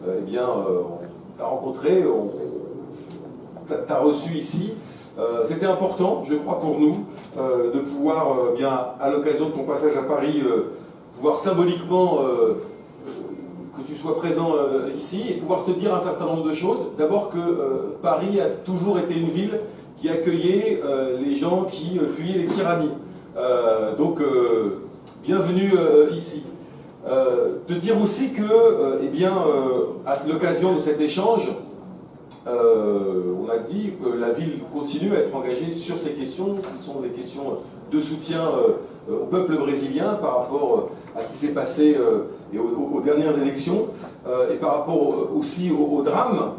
on t'a rencontré, t'a reçu ici. C'était important, je crois, pour nous, de pouvoir, à l'occasion de ton passage à Paris, pouvoir symboliquement que tu sois présent ici et pouvoir te dire un certain nombre de choses. D'abord que Paris a toujours été une ville qui accueillait les gens qui fuyaient les tyrannies. Bienvenue ici. Te dire aussi que, à l'occasion de cet échange, on a dit que la ville continue à être engagée sur ces questions, qui sont des questions de soutien au peuple brésilien par rapport à ce qui s'est passé et aux dernières élections, et par rapport aussi aux drames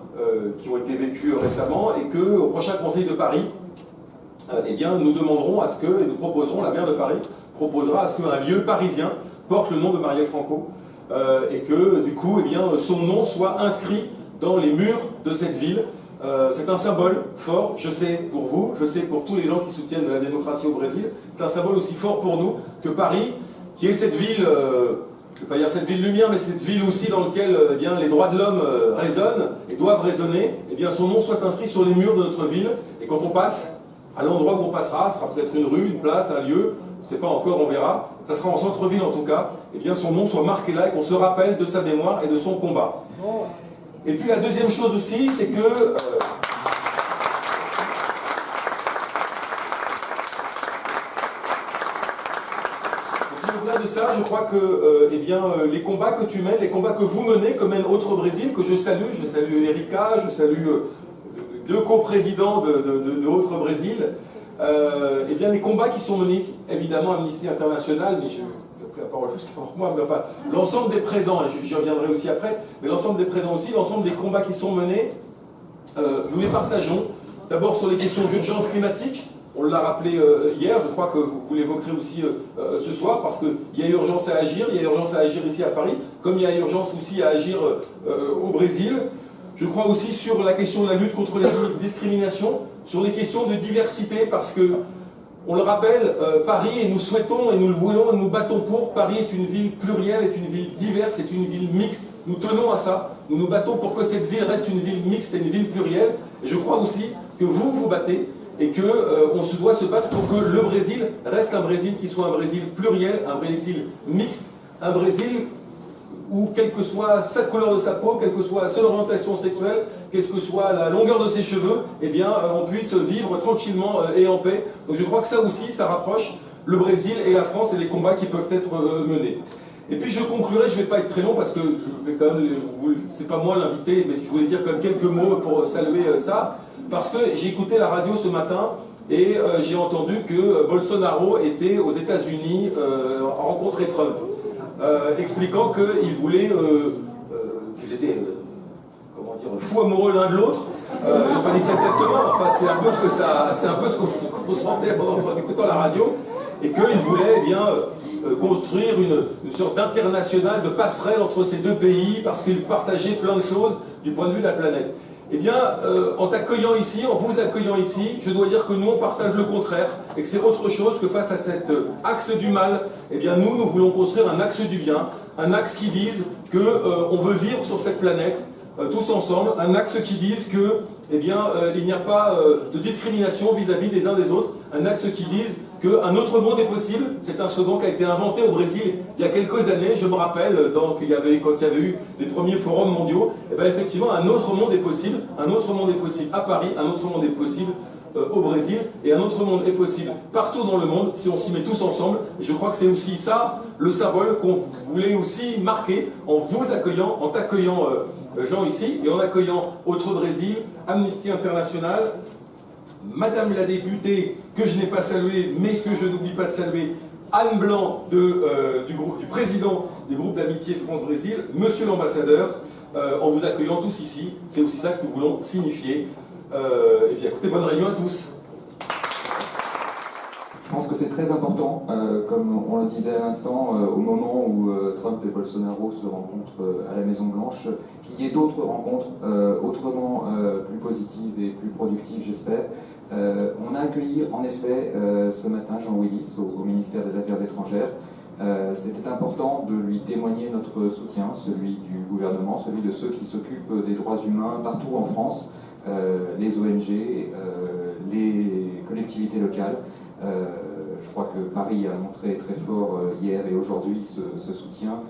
qui ont été vécus récemment, et qu'au prochain Conseil de Paris, nous demanderons à ce que, et nous proposerons, la maire de Paris proposera à ce qu'un lieu parisien porte le nom de Marielle Franco, et que du coup, son nom soit inscrit dans les murs de cette ville. C'est un symbole fort, je sais pour vous, je sais pour tous les gens qui soutiennent la démocratie au Brésil, c'est un symbole aussi fort pour nous que Paris, qui est cette ville, je ne vais pas dire cette ville lumière, mais cette ville aussi dans laquelle les droits de l'homme résonnent et doivent résonner, son nom soit inscrit sur les murs de notre ville, et quand on passe, à l'endroit où on passera, ce sera peut-être une rue, une place, un lieu, on ne sait pas encore, on verra, ça sera en centre-ville en tout cas, son nom soit marqué là et qu'on se rappelle de sa mémoire et de son combat. Et puis la deuxième chose aussi, c'est que au-delà de ça, je crois que les combats que tu mènes, les combats que vous menez, que mène Autre Brésil, que je salue Erika, je salue deux co-présidents de Autre Brésil, les combats qui sont menés, évidemment Amnesty International, mais j'ai pris la parole juste pour moi, mais enfin, l'ensemble des présents, et j'y reviendrai aussi après, mais l'ensemble des présents aussi, l'ensemble des combats qui sont menés, nous les partageons. D'abord sur les questions d'urgence climatique, on l'a rappelé hier, je crois que vous l'évoquerez aussi ce soir, parce qu'il y a urgence à agir, il y a urgence à agir ici à Paris, comme il y a urgence aussi à agir au Brésil. Je crois aussi sur la question de la lutte contre les discriminations, sur les questions de diversité, parce que, on le rappelle, Paris, et nous souhaitons, et nous le voulons, et nous battons pour, Paris est une ville plurielle, est une ville diverse, est une ville mixte. Nous tenons à ça, nous nous battons pour que cette ville reste une ville mixte et une ville plurielle. Et je crois aussi que vous vous battez, et qu'on se doit se battre pour que le Brésil reste un Brésil qui soit un Brésil pluriel, un Brésil mixte, un Brésil où, quelle que soit sa couleur de sa peau, quelle que soit son orientation sexuelle, quelle que soit la longueur de ses cheveux, on puisse vivre tranquillement et en paix. Donc je crois que ça aussi, ça rapproche le Brésil et la France et les combats qui peuvent être menés. Et puis je conclurai, je ne vais pas être très long parce que je vais quand même, c'est pas moi l'invité, mais je voulais dire quand même quelques mots pour saluer ça, parce que j'ai écouté la radio ce matin et j'ai entendu que Bolsonaro était aux États-Unis rencontrer Trump. Expliquant qu'ils voulaient, qu'ils étaient, fous amoureux l'un de l'autre. Ils n'ont pas dit ça exactement, enfin c'est un peu ce qu'on sentait en écoutant la radio, et qu'ils voulaient construire une sorte d'international, de passerelle entre ces deux pays, parce qu'ils partageaient plein de choses du point de vue de la planète. En t'accueillant ici, en vous accueillant ici, je dois dire que nous, on partage le contraire, et que c'est autre chose que face à cet axe du mal, nous voulons construire un axe du bien, un axe qui dise qu'on veut vivre sur cette planète, tous ensemble, un axe qui dise que, il n'y a pas de discrimination vis-à-vis des uns des autres, un axe qui dise qu'un autre monde est possible. C'est un slogan qui a été inventé au Brésil il y a quelques années, je me rappelle, quand il y avait eu les premiers forums mondiaux, effectivement, un autre monde est possible à Paris, un autre monde est possible au Brésil, et un autre monde est possible partout dans le monde si on s'y met tous ensemble. Et je crois que c'est aussi ça le symbole qu'on voulait aussi marquer en vous accueillant, en t'accueillant Jean ici, et en accueillant Autre Brésil, Amnesty International, Madame la députée, que je n'ai pas saluée, mais que je n'oublie pas de saluer, Anne Blanc, du président du groupe d'amitié France-Brésil, Monsieur l'ambassadeur, en vous accueillant tous ici. C'est aussi ça que nous voulons signifier. Écoutez, bonne réunion à tous. Je pense que c'est très important, comme on le disait à l'instant, au moment où Trump et Bolsonaro se rencontrent à la Maison-Blanche, qu'il y ait d'autres rencontres autrement plus positives et plus productives, j'espère. On a accueilli en effet ce matin Jean Willis au ministère des Affaires étrangères. C'était important de lui témoigner notre soutien, celui du gouvernement, celui de ceux qui s'occupent des droits humains partout en France, les ONG, les collectivités locales. Je crois que Paris a montré très fort hier et aujourd'hui ce soutien.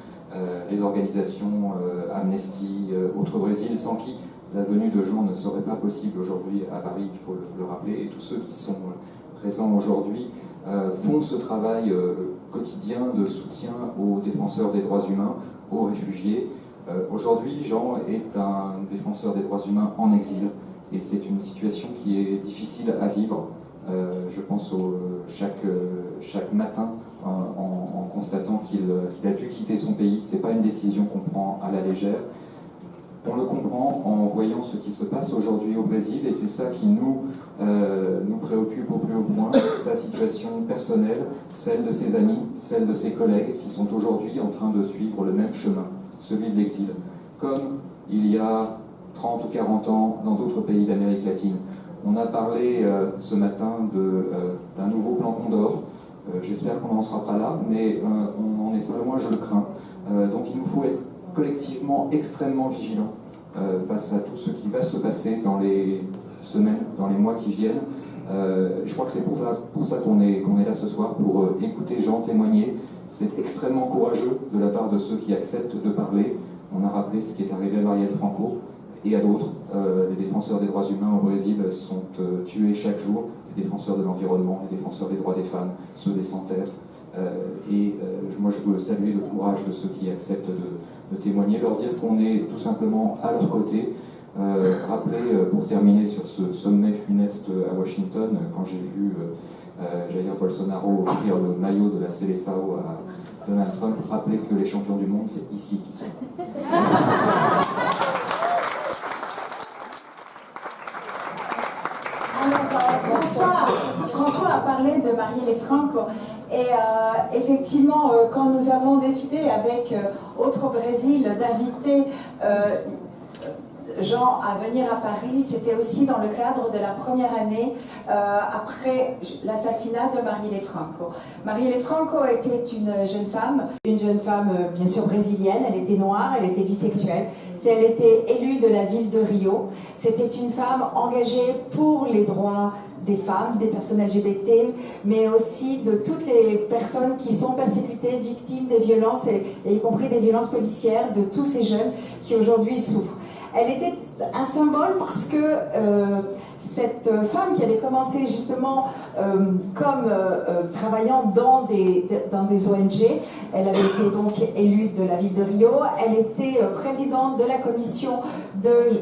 Les organisations Amnesty, Autre Brésil, sans qui la venue de gens ne serait pas possible aujourd'hui à Paris, il faut le rappeler, et tous ceux qui sont présents aujourd'hui font ce travail quotidien de soutien aux défenseurs des droits humains, aux réfugiés. Aujourd'hui, Jean est un défenseur des droits humains en exil, et c'est une situation qui est difficile à vivre. Je pense chaque matin en constatant qu'il a dû quitter son pays. Ce n'est pas une décision qu'on prend à la légère. On le comprend en voyant ce qui se passe aujourd'hui au Brésil, et c'est ça qui nous préoccupe au plus haut point, sa situation personnelle, celle de ses amis, celle de ses collègues qui sont aujourd'hui en train de suivre le même chemin, celui de l'exil, comme il y a 30 ou 40 ans dans d'autres pays d'Amérique latine. On a parlé ce matin d'un nouveau plan Condor. J'espère qu'on n'en sera pas là, mais on en est pas loin, je le crains. Donc il nous faut être collectivement extrêmement vigilants face à tout ce qui va se passer dans les semaines, dans les mois qui viennent. Je crois que c'est pour ça qu'on est là ce soir, pour écouter Jean témoigner. C'est extrêmement courageux de la part de ceux qui acceptent de parler. On a rappelé ce qui est arrivé à Marielle Franco et à d'autres. Les défenseurs des droits humains au Brésil sont tués chaque jour, les défenseurs de l'environnement, les défenseurs des droits des femmes, ceux des sans-terre. Moi je veux saluer le courage de ceux qui acceptent de témoigner, leur dire qu'on est tout simplement à leur côté. Rappeler, pour terminer sur ce sommet funeste à Washington, quand j'ai vu Jair Bolsonaro offrir le maillot de la Seleção à Donald Trump, rappeler que les champions du monde, c'est ici qu'ils sont. François a parlé de Marielle Franco et effectivement quand nous avons décidé avec Autre Brésil d'inviter Jean à venir à Paris, c'était aussi dans le cadre de la première année après l'assassinat de Marielle Franco. Marielle Franco était une jeune femme bien sûr brésilienne, elle était noire, elle était bisexuelle, elle était élue de la ville de Rio. C'était une femme engagée pour les droits des femmes, des personnes LGBT, mais aussi de toutes les personnes qui sont persécutées, victimes des violences, et y compris des violences policières, de tous ces jeunes qui aujourd'hui souffrent. Elle était un symbole parce que cette femme qui avait commencé justement comme travaillant dans des ONG, elle avait été donc élue de la ville de Rio, elle était présidente de la commission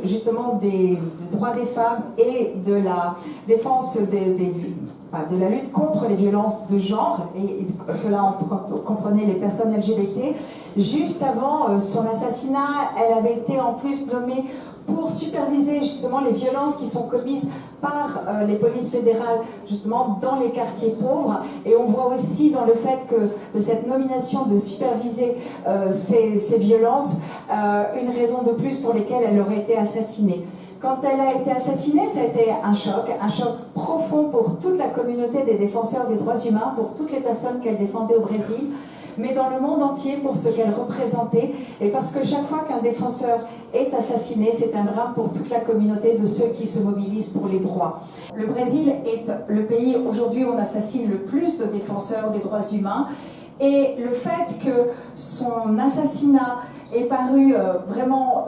justement des droits des femmes et de la défense de la lutte contre les violences de genre, et cela comprenait les personnes LGBT. Juste avant son assassinat, elle avait été en plus nommée pour superviser justement les violences qui sont commises par les polices fédérales justement dans les quartiers pauvres, et on voit aussi dans le fait que de cette nomination de superviser ces violences une raison de plus pour lesquelles elle aurait été assassinée. Quand elle a été assassinée, ça a été un choc profond pour toute la communauté des défenseurs des droits humains, pour toutes les personnes qu'elle défendait au Brésil, mais dans le monde entier pour ce qu'elle représentait, et parce que chaque fois qu'un défenseur est assassiné, c'est un drame pour toute la communauté de ceux qui se mobilisent pour les droits. Le Brésil est le pays aujourd'hui où on assassine le plus de défenseurs des droits humains, et le fait que son assassinat ait paru vraiment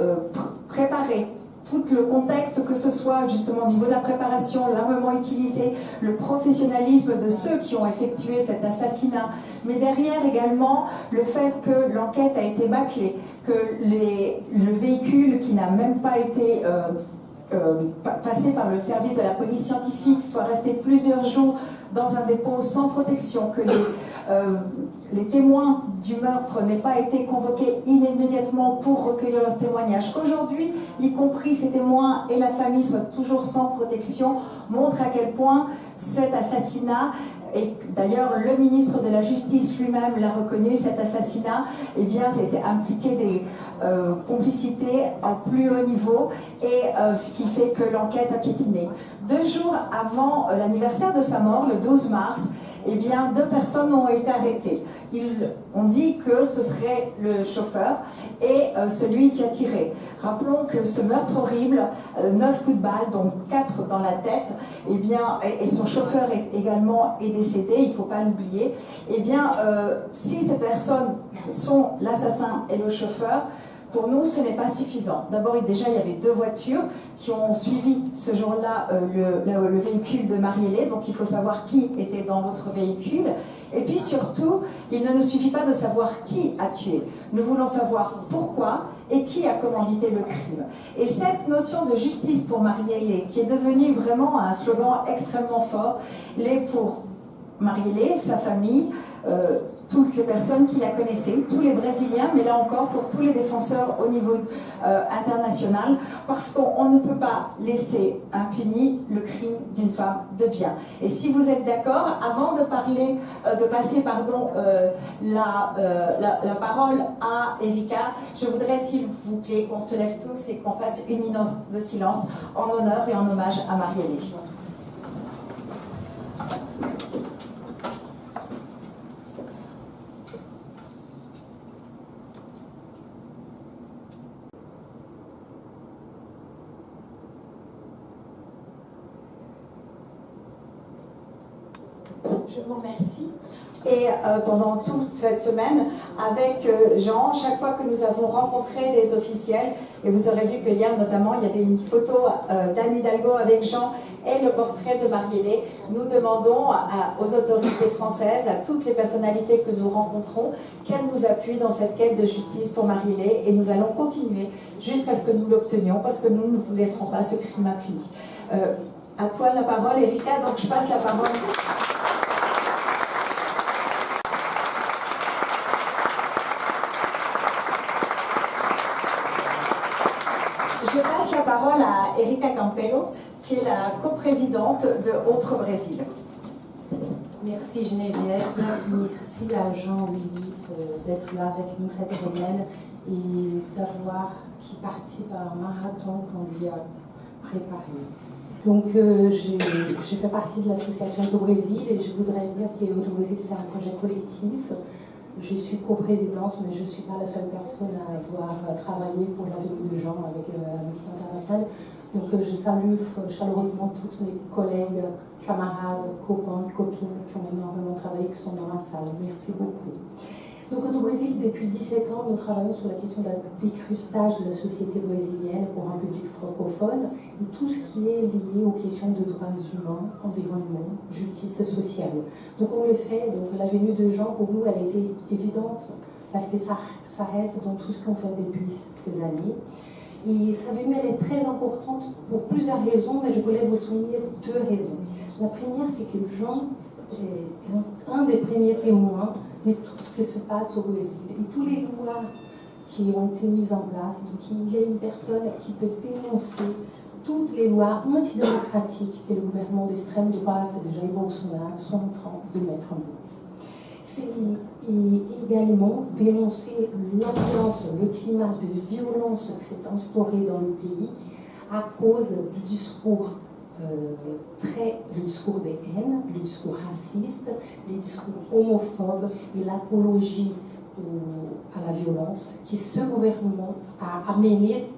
préparé, tout le contexte, que ce soit justement au niveau de la préparation, l'armement utilisé, le professionnalisme de ceux qui ont effectué cet assassinat, mais derrière également le fait que l'enquête a été bâclée, que le véhicule qui n'a même pas été passé par le service de la police scientifique soit resté plusieurs jours dans un dépôt sans protection, que les témoins du meurtre n'aient pas été convoqués immédiatement pour recueillir leurs témoignages, qu'aujourd'hui, y compris ces témoins et la famille soient toujours sans protection, montre à quel point cet assassinat, et d'ailleurs le ministre de la Justice lui-même l'a reconnu, cet assassinat, eh bien, c'était impliqué des complicités en plus haut niveau, et ce qui fait que l'enquête a piétiné. 2 jours avant l'anniversaire de sa mort, le 12 mars, eh bien, 2 personnes ont été arrêtées. on dit que ce serait le chauffeur et celui qui a tiré. Rappelons que ce meurtre horrible, 9 coups de balle, dont 4 dans la tête, eh bien, et son chauffeur également est décédé, il ne faut pas l'oublier, eh bien, si ces personnes sont l'assassin et le chauffeur, pour nous, ce n'est pas suffisant. D'abord, déjà, il y avait 2 voitures qui ont suivi ce jour-là le véhicule de Marielle, donc il faut savoir qui était dans votre véhicule. Et puis surtout, il ne nous suffit pas de savoir qui a tué. Nous voulons savoir pourquoi et qui a commandité le crime. Et cette notion de justice pour Marielle, qui est devenue vraiment un slogan extrêmement fort, l'est pour Marielle, sa famille, toutes les personnes qui la connaissaient, tous les Brésiliens, mais là encore pour tous les défenseurs au niveau international, parce qu'on ne peut pas laisser impuni le crime d'une femme de bien. Et si vous êtes d'accord, avant de passer la parole à Erika, je voudrais s'il vous plaît qu'on se lève tous et qu'on fasse une minute de silence en honneur et en hommage à Marielle. Je vous remercie. Et pendant toute cette semaine, avec Jean, chaque fois que nous avons rencontré des officiels, et vous aurez vu que hier notamment, il y avait une photo d'Anne Hidalgo avec Jean et le portrait de Marielle, nous demandons aux autorités françaises, à toutes les personnalités que nous rencontrons, qu'elles nous appuient dans cette quête de justice pour Marielle, et nous allons continuer jusqu'à ce que nous l'obtenions, parce que nous ne vous laisserons pas ce crime impuni. À toi la parole, Erika, donc je passe la parole. Je passe la parole à Erika Campelo, qui est la coprésidente de Autre Brésil. Merci Geneviève, merci à Jean-Willis d'être là avec nous cette semaine et qui participe à un marathon qu'on lui a préparé. Donc j'ai fait partie de l'association Auto Brésil et je voudrais dire que Auto Brésil c'est un projet collectif. Je suis coprésidente, mais je ne suis pas la seule personne à avoir travaillé pour la venue de Jean avec Amnesty International. Donc je salue chaleureusement tous mes collègues, camarades, copains, copines qui ont énormément travaillé, qui sont dans la salle. Merci beaucoup. Donc au Brésil, depuis 17 ans, nous travaillons sur la question de décryptage de la société brésilienne pour un public francophone et tout ce qui est lié aux questions de droits humains, environnement, justice sociale. Donc on le fait, donc la venue de Jean pour nous, elle a été évidente parce que ça reste dans tout ce qu'on fait depuis ces années. Et sa venue, elle est très importante pour plusieurs raisons, mais je voulais vous souligner 2 raisons. La première, c'est que Jean est un des premiers témoins de tout ce qui se passe au Brésil et tous les lois qui ont été mises en place. Donc il est une personne qui peut dénoncer toutes les lois antidémocratiques que le gouvernement d'extrême droite de Jair Bolsonaro sont en train de mettre en place. C'est également dénoncer l'ambiance, le climat de violence qui s'est instauré dans le pays à cause du discours le discours de haine, le discours raciste, les discours homophobes et l'apologie à la violence que ce gouvernement a mené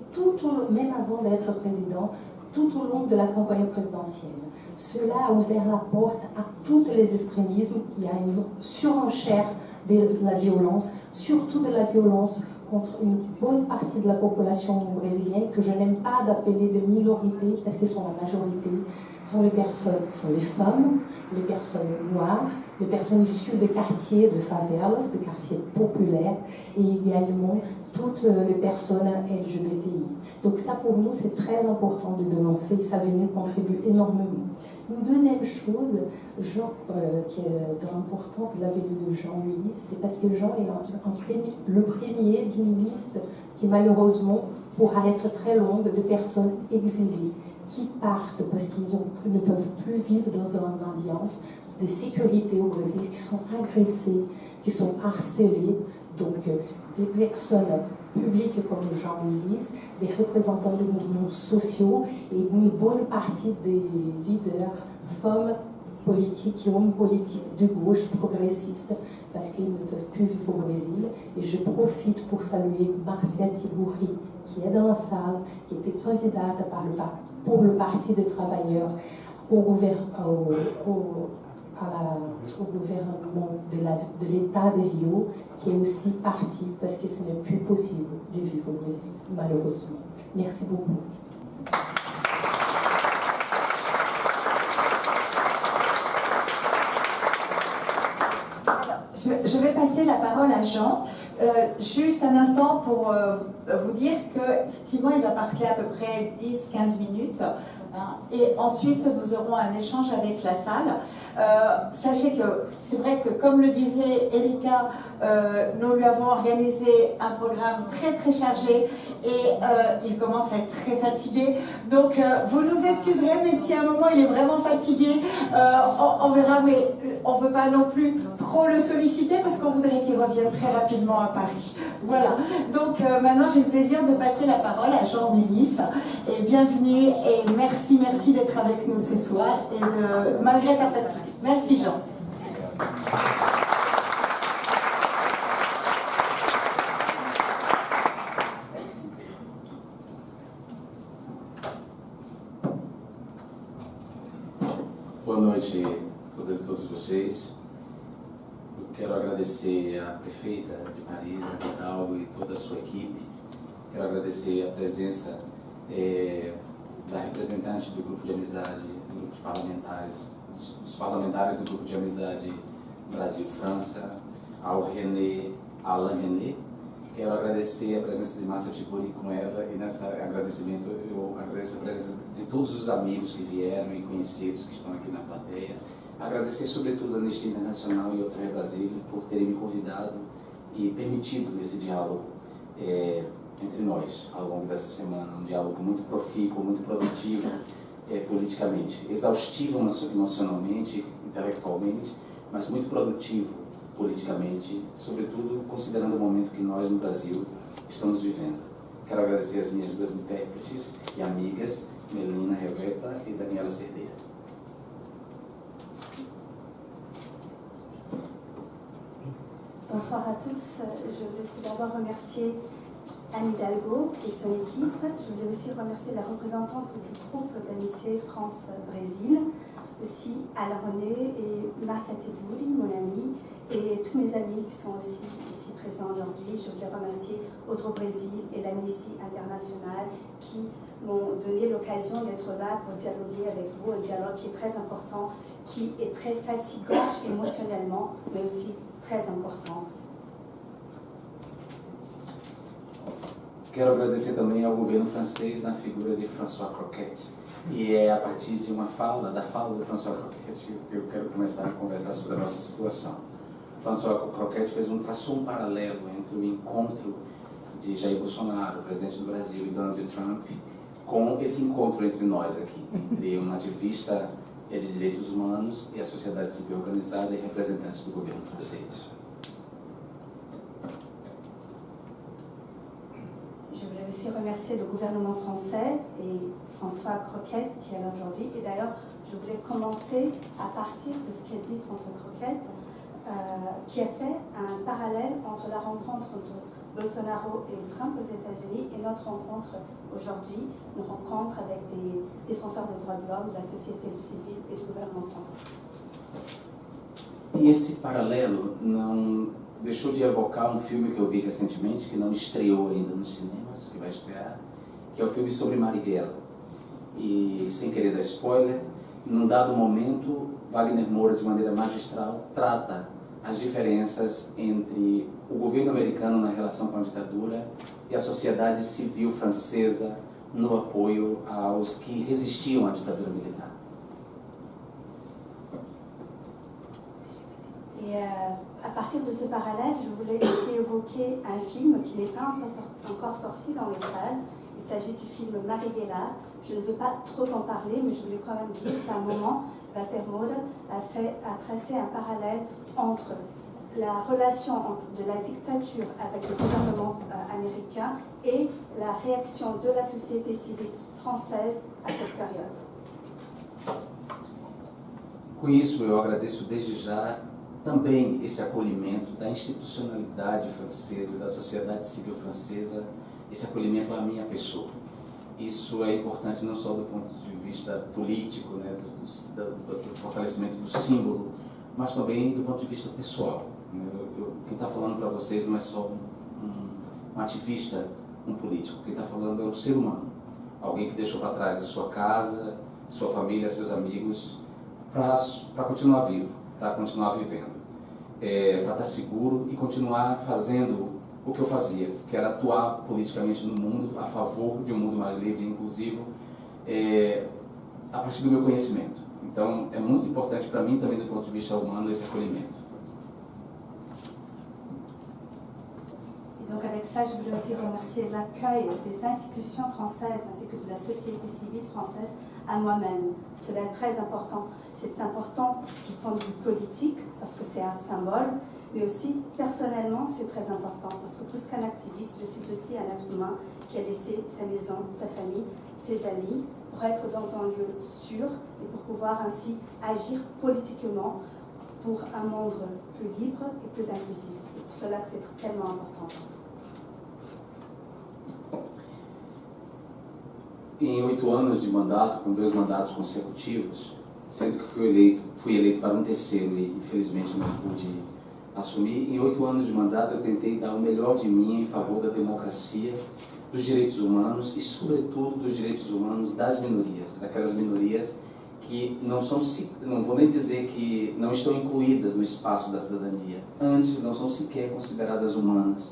même avant d'être président, tout au long de la campagne présidentielle. Cela a ouvert la porte à tous les extrémismes. Il y a une surenchère de la violence, surtout de la violence contre une bonne partie de la population brésilienne que je n'aime pas d'appeler de minorité parce qu'ils sont la majorité. Sont les femmes, les personnes noires, les personnes issues des quartiers de favelas, des quartiers populaires et également toutes les personnes LGBTI. Donc ça pour nous c'est très important de dénoncer, ça vient contribuer énormément. Une deuxième chose, qui est dans l'importance de la venue de Jean-Willis, c'est parce que Jean est le premier d'une liste qui malheureusement pourra être très longue de personnes exilées qui partent parce qu'ils ne peuvent plus vivre dans une ambiance de sécurité au Brésil, qui sont agressés, qui sont harcelés. Donc des personnes publiques comme Jean-Willis, des représentants des mouvements sociaux et une bonne partie des leaders, femmes politiques et hommes politiques de gauche progressistes parce qu'ils ne peuvent plus vivre au Brésil. Et je profite pour saluer Martial Thibouri, qui est dans la salle, qui était candidate pour le Parti des travailleurs au gouvernement de l'État de Rio, qui est aussi parti parce que ce n'est plus possible de vivre au Brésil, malheureusement. Merci beaucoup. Je vais passer la parole à Jean. Juste un instant pour vous dire qu'effectivement, il va parler à peu près 10-15 minutes. Et ensuite, nous aurons un échange avec la salle. Sachez que c'est vrai que, comme le disait Erika, nous lui avons organisé un programme très très chargé et il commence à être très fatigué. Donc, vous nous excuserez, mais si à un moment il est vraiment fatigué, on verra, mais on ne veut pas non plus trop le solliciter parce qu'on voudrait qu'il revienne très rapidement à Paris. Voilà. Donc, maintenant, j'ai le plaisir de passer la parole à Jean Willis. Et bienvenue et merci d'être avec nous ce soir et malgré ta fatigue. Merci Jean. Boa noite a todas e todos vocês. Eu quero agradecer à prefeita de Paris, a Vidal e toda a sua equipe. Quero agradecer a presença da representante do grupo de amizade, do grupo de parlamentares, dos parlamentares do grupo de amizade Brasil-França, ao Alain René. Quero agradecer a presença de Marcia Thibouri com ela e nesse agradecimento eu agradeço a presença de todos os amigos que vieram e conhecidos que estão aqui na plateia. Agradecer sobretudo a Anistia Internacional e ao Trair Brasil por terem me convidado e permitido esse diálogo entre nós ao longo dessa semana, um diálogo muito profícuo, muito produtivo politicamente, exaustivo emocionalmente, intelectualmente, mas muito produtivo politicamente, sobretudo considerando o momento que nós no Brasil estamos vivendo. Quero agradecer as minhas duas intérpretes e amigas, Melina Regueta e Daniela Cerdeira. Bonsoir à tous. Je voulais tout d'abord remercier Anne Hidalgo et son équipe. Je voulais aussi remercier la représentante du groupe d'amitié France-Brésil, aussi Alain René et Marcia Thibouri, mon amie, et tous mes amis qui sont aussi ici présents aujourd'hui. Je voulais remercier Autre Brésil et l'Amnistie Internationale qui m'ont donné l'occasion d'être là pour dialoguer avec vous, un dialogue qui est très important, qui est très fatigant émotionnellement, mais aussi très important. Quero agradecer também ao governo francês na figura de François Croquette. E é a partir de da fala do François Croquette que eu quero começar a conversar sobre a nossa situação. François Croquette traçou um paralelo entre o encontro de Jair Bolsonaro, presidente do Brasil, e Donald Trump, com esse encontro entre nós aqui, entre um ativista de direitos humanos e a sociedade civil organizada e representantes do governo francês. Je voulais aussi remercier le gouvernement français et François Croquette qui est là aujourd'hui. Et d'ailleurs, je voulais commencer à partir de ce qu'a dit François Croquette, qui a fait un parallèle entre la rencontre entre Bolsonaro et Trump aux États-Unis et notre rencontre aujourd'hui, une rencontre avec des défenseurs des droits de l'homme, de la société civile et du gouvernement français. E esse paralelo não deixou de evocar um filme que eu vi recentemente, que não estreou ainda nos cinemas, que vai estrear, que é o filme sobre Marighella. E, sem querer dar spoiler, num dado momento, Wagner Moura, de maneira magistral, trata as diferenças entre o governo americano na relação com a ditadura e a sociedade civil francesa no apoio aos que resistiam à ditadura militar. Et à partir de ce parallèle, je voulais aussi évoquer un film qui n'est pas encore sorti dans les salles. Il s'agit du film Marighella. Je ne vais pas trop en parler, mais je voulais quand même dire qu'à un moment, Walter Moura a tracé un parallèle entre la relation de la dictature avec le gouvernement américain et la réaction de la société civile française à cette période. Com isso, eu agradeço desde já também esse acolhimento da institucionalidade francesa, da sociedade civil francesa, esse acolhimento à minha pessoa. Isso é importante não só do ponto de vista político, né, do fortalecimento do símbolo, mas também do ponto de vista pessoal. Quem está falando para vocês não é só um ativista, um político. Quem está falando é um ser humano. Alguém que deixou para trás a sua casa, sua família, seus amigos, para continuar vivo, para continuar vivendo, para estar seguro e continuar fazendo o que eu fazia, que era atuar politicamente no mundo a favor de um mundo mais livre e inclusivo, a partir do meu conhecimento. Então, é muito importante para mim também, do ponto de vista humano, esse acolhimento. Et donc avec ça, je voulais aussi remercier l'accueil des institutions françaises ainsi que de la société civile française à moi-même. Cela est très important. C'est important du point de vue politique parce que c'est un symbole, mais aussi personnellement c'est très important parce que plus qu'un activiste, je suis aussi un être humain qui a laissé sa maison, sa famille, ses amis pour être dans un lieu sûr et pour pouvoir ainsi agir politiquement pour un monde plus libre et plus inclusif. C'est pour cela que c'est tellement important. Em 8 anos de mandato, com 2 mandatos consecutivos, sendo que fui eleito para um terceiro e infelizmente não pude assumir, em 8 anos de mandato eu tentei dar o melhor de mim em favor da democracia, dos direitos humanos e sobretudo dos direitos humanos das minorias, daquelas minorias que não vou nem dizer que não estão incluídas no espaço da cidadania, antes não são sequer consideradas humanas.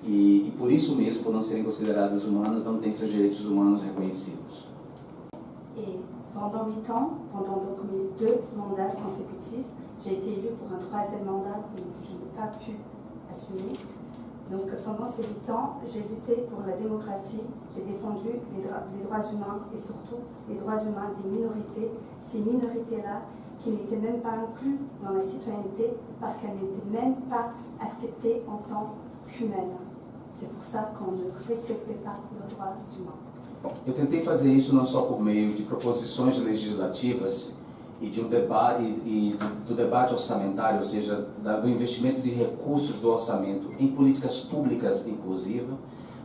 E por isso mesmo, por não serem consideradas humanas, não têm seus direitos humanos reconhecidos. Et pendant 8 ans, pendant donc mes 2 mandats consécutifs, j'ai été élue pour un 3e mandat que je n'ai pas pu assumer. Donc pendant ces 8 ans, j'ai lutté pour la démocratie, j'ai défendu les droits humains et surtout les droits humains des minorités, ces minorités-là qui n'étaient même pas incluses dans la citoyenneté parce qu'elles n'étaient même pas acceptées en tant qu'humaines. C'est pour ça qu'on ne respectait pas leurs droits humains. Eu tentei fazer isso não só por meio de proposições legislativas e de do debate orçamentário, ou seja, do investimento de recursos do orçamento em políticas públicas inclusivas,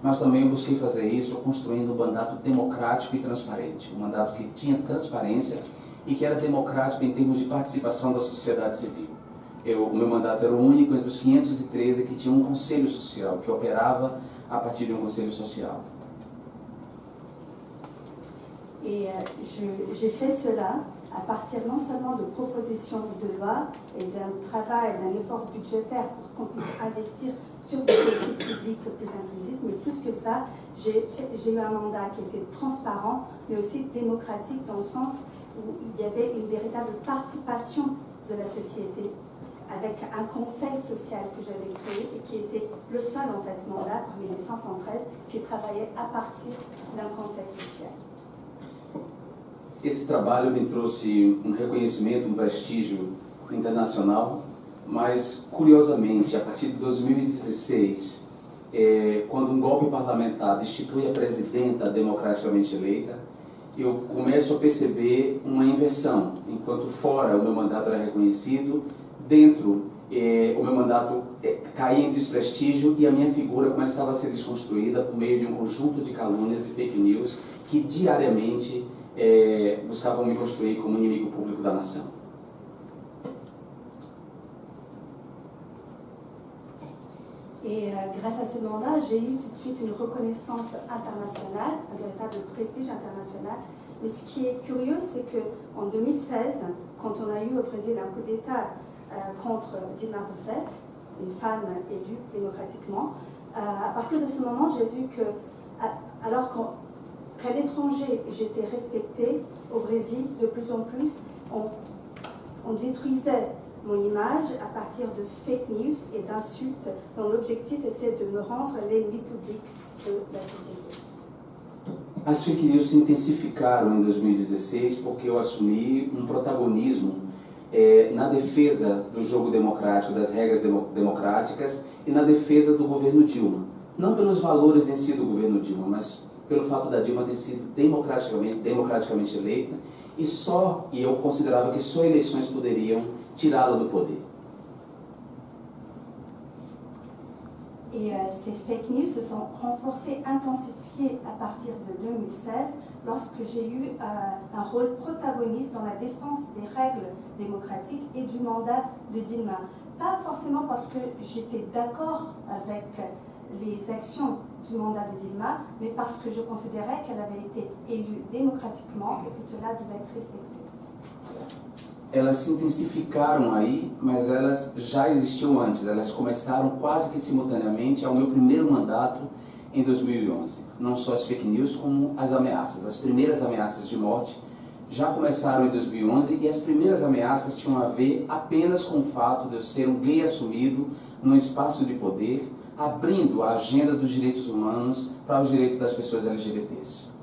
mas também eu busquei fazer isso construindo um mandato democrático e transparente, um mandato que tinha transparência e que era democrático em termos de participação da sociedade civil. O meu mandato era o único entre os 513 que tinha um conselho social, que operava a partir de um conselho social. Et j'ai fait cela à partir non seulement de propositions de loi et d'un travail, d'un effort budgétaire pour qu'on puisse investir sur des politiques publiques plus inclusives, mais plus que ça, j'ai eu un mandat qui était transparent, mais aussi démocratique dans le sens où il y avait une véritable participation de la société avec un conseil social que j'avais créé et qui était le seul en fait mandat parmi les 513 qui travaillait à partir d'un conseil social. Esse trabalho me trouxe reconhecimento, prestígio internacional, mas curiosamente, a partir de 2016, quando golpe parlamentar destitui a presidenta democraticamente eleita, eu começo a perceber uma inversão. Enquanto fora o meu mandato era reconhecido, dentro o meu mandato caía em desprestígio e a minha figura começava a ser desconstruída por meio de um conjunto de calúnias e fake news que diariamente buscavam me construir como inimigo público da nação. Et grâce à ce mandat, j'ai eu tout de suite une reconnaissance internationale, un véritable prestige international. Mais ce qui est curieux, c'est qu'en 2016, quand on a eu au Brésil un coup d'État contre Dilma Rousseff, une femme élue démocratiquement, à partir de ce moment, j'ai vu que, alors qu'à l'étranger, j'étais respectée, au Brésil, de plus en plus, on détruisait mon image à partir de fake news et d'insultes dont l'objectif était de me rendre l'ennemi public de la société. As fake news se intensificaram em 2016 porque eu assumi protagonismo na defesa do jogo democrático, das regras democráticas e na defesa do governo Dilma. Não pelos valores em si do governo Dilma, mas pelo fato da Dilma ter sido democraticamente eleita e eu considerava que só eleições poderiam tirá-la do poder. Et ces fake news se sont renforcées, intensifiées à partir de 2016, lorsque j'ai eu un rôle protagoniste dans la défense des règles démocratiques et du mandat de Dilma. Pas forcément parce que j'étais d'accord avec les actions du mandat de Dilma, mais parce que je considérais qu'elle avait été élue démocratiquement et que cela devait être respecté. Elas se intensificaram aí, mas elas já existiam antes. Elas começaram quase que simultaneamente ao meu primeiro mandato em 2011. Não só as fake news, como as ameaças. As primeiras ameaças de morte já começaram em 2011 e as primeiras ameaças tinham a ver apenas com o fato de eu ser um gay assumido num espaço de poder, abrindo a agenda dos direitos humanos para os direitos das pessoas LGBTs.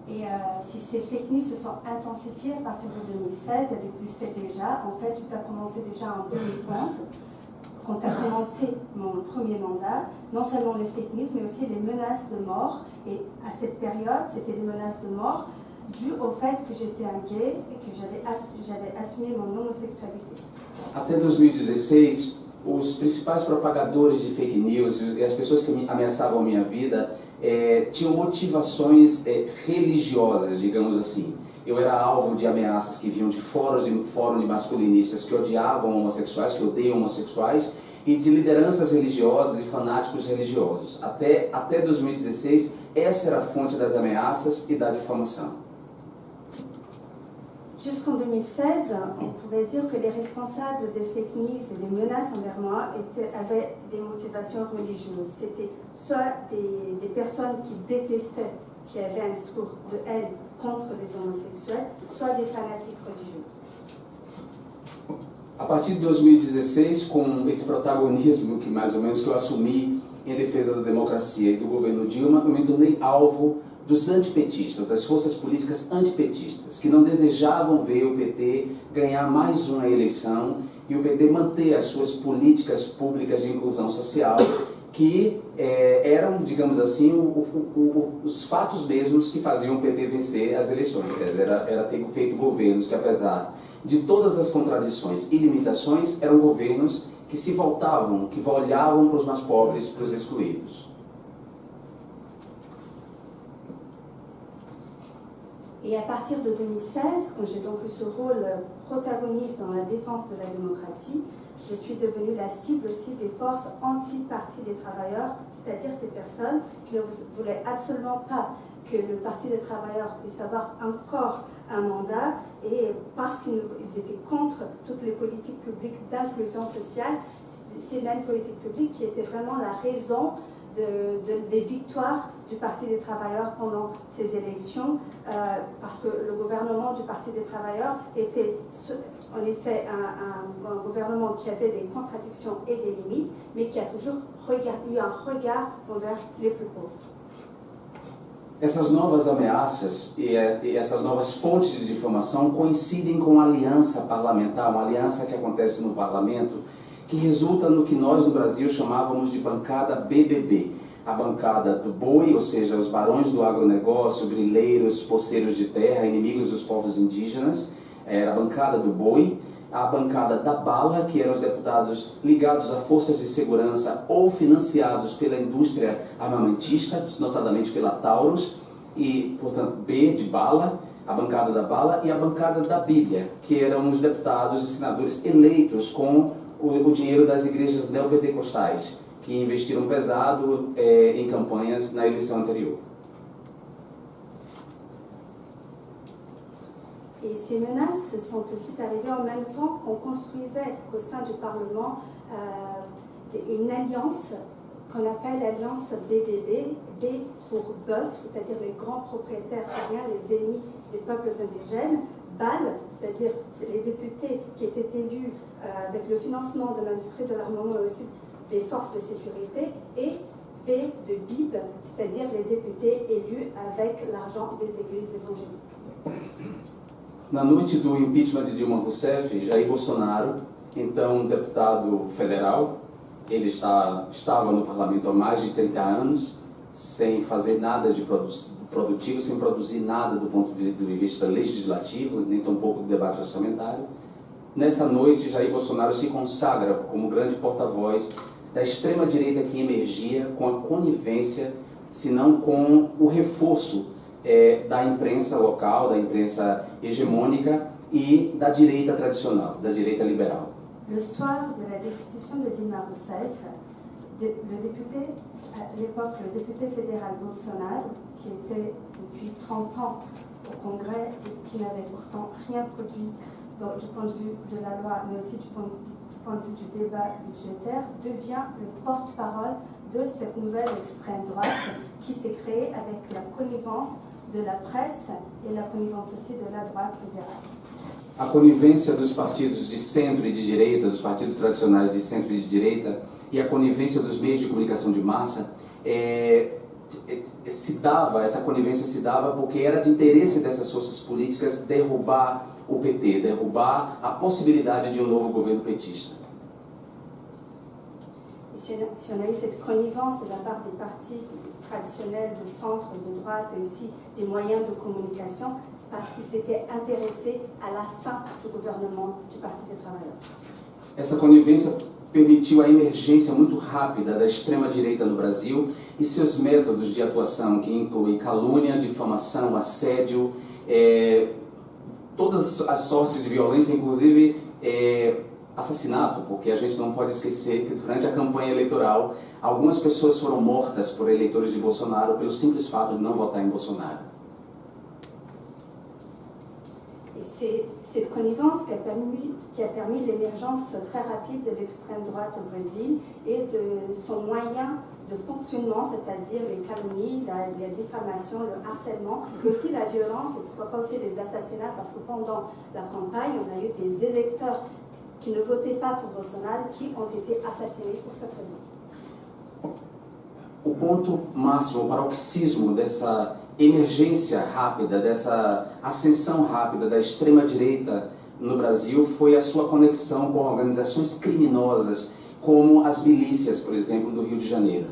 Et si ces fake news se sont intensifiées à partir de 2016, elles existaient déjà. En fait, tout a commencé déjà en 2011, quand a commencé mon premier mandat. Non seulement les fake news, mais aussi les menaces de mort. Et à cette période, c'était des menaces de mort dues au fait que j'étais un gay et que j'avais assumé mon homosexualité. Até 2016, os principais propagadores de fake news e as pessoas que ameaçavam a minha vida tinham motivações religiosas, digamos assim. Eu era alvo de ameaças que vinham de fórum de masculinistas que odiavam homossexuais, que odeiam homossexuais, e de lideranças religiosas e fanáticos religiosos. Até 2016, essa era a fonte das ameaças e da difamação. Jusqu'en 2016, on pouvait dire que les responsables des fake news et des menaces envers moi avaient des motivations religieuses. C'était soit des personnes qui détestaient, qui avaient un discours de haine contre les homosexuels, soit des fanatiques religieux. A partir de 2016, com esse protagonismo que mais ou menos que eu assumi em defesa da democracia e do governo Dilma, eu me tornei alvo dos antipetistas, das forças políticas antipetistas, que não desejavam ver o PT ganhar mais uma eleição e o PT manter as suas políticas públicas de inclusão social, que eram, digamos assim, os fatos mesmos que faziam o PT vencer as eleições. Quer dizer, era ter feito governos que, apesar de todas as contradições e limitações, eram governos que se voltavam, que olhavam para os mais pobres, para os excluídos. Et à partir de 2016, quand j'ai donc eu ce rôle protagoniste dans la défense de la démocratie, je suis devenue la cible aussi des forces anti-Parti des travailleurs, c'est-à-dire ces personnes qui ne voulaient absolument pas que le Parti des travailleurs puisse avoir encore un mandat, et parce qu'ils étaient contre toutes les politiques publiques d'inclusion sociale, ces mêmes politiques publiques qui étaient vraiment la raison des victoires du Parti des travailleurs pendant ces élections, parce que le gouvernement du Parti des travailleurs était en effet un gouvernement qui avait des contradictions et des limites, mais qui a toujours eu un regard envers les plus pauvres. Essas novas ameaças e essas novas fontes de difamação coincidem com a aliança parlamentar, uma aliança que acontece no parlamento, que resulta no que nós no Brasil chamávamos de bancada BBB. A bancada do boi, ou seja, os barões do agronegócio, grileiros, poceiros de terra, inimigos dos povos indígenas, era a bancada do boi. A bancada da bala, que eram os deputados ligados a forças de segurança ou financiados pela indústria armamentista, notadamente pela Taurus, e, portanto, B de bala, a bancada da bala, e a bancada da Bíblia, que eram os deputados e senadores eleitos com o dinheiro das igrejas neopentecostais, que investiram pesado em campanhas na eleição anterior. Et ces menaces sont aussi arrivées en même temps qu'on construisait au sein du Parlement une alliance qu'on appelle l'alliance BBB, B pour bœuf, c'est-à-dire les grands propriétaires terriens, les ennemis des peuples indigènes, BAL, c'est-à-dire les députés qui étaient élus avec le financement de l'industrie de l'armement, mais aussi des forces de sécurité, et B de BIB, c'est-à-dire les députés élus avec l'argent des églises évangéliques. Na noite do impeachment de Dilma Rousseff, Jair Bolsonaro, então deputado federal, ele estava no parlamento há mais de 30 anos, sem fazer nada de produtivo, sem produzir nada do ponto de vista legislativo, nem tampouco do debate orçamentário. nessa noite Jair Bolsonaro se consagra como grande porta-voz da extrema-direita que emergia com a conivência, se não com o reforço da imprensa local, da imprensa hegemônica e da direita tradicional, da direita liberal. Le soir de la destitution de Dilma Rousseff, le député, à l'époque le député fédéral Bolsonaro, qui était depuis 30 ans au Congrès et qui n'avait pourtant rien produit du point de vue de la loi, mais aussi du point de vue du débat budgétaire, devient le porte-parole de cette nouvelle extrême droite qui s'est créée avec la connivence de la presse et la connivence aussi de la droite libérale. A conivência dos partidos de centro e de direita, dos partidos tradicionais de centro e de direita, e a conivência dos meios de comunicação de massa, essa conivência se dava porque era de interesse dessas forças políticas derrubar o PT, derrubar a possibilidade de um novo governo petista. Si on a eu cette connivence de la part des partis traditionnels de centre, de droite et aussi des moyens de communication, c'est parce qu'ils étaient intéressés à la fin du gouvernement du Parti des Travailleurs. Essa conivência permitiu a emergência muito rápida da extrema-direita no Brasil e seus métodos de atuação, que incluem calúnia, difamação, assédio, todas as sortes de violência, inclusive assassinato, porque a gente não pode esquecer que durante a campanha eleitoral algumas pessoas foram mortas por eleitores de Bolsonaro pelo simples fato de não votar em Bolsonaro. Et c'est cette connivence qui a permis l'émergence très rapide de l'extrême droite au Brésil et de son moyen de fonctionnement, c'est-à-dire les calomnies, la diffamation, le harcèlement, mais aussi la violence et pourquoi pas aussi les assassinats, parce que pendant la campagne, on a eu des électeurs qui ne votaient pas pour Bolsonaro qui ont été assassinés pour cette raison. O ponto máximo, o paroxismo dessa emergência rápida, dessa ascensão rápida da extrema-direita no Brasil foi a sua conexão com organizações criminosas, como as milícias, por exemplo, do Rio de Janeiro.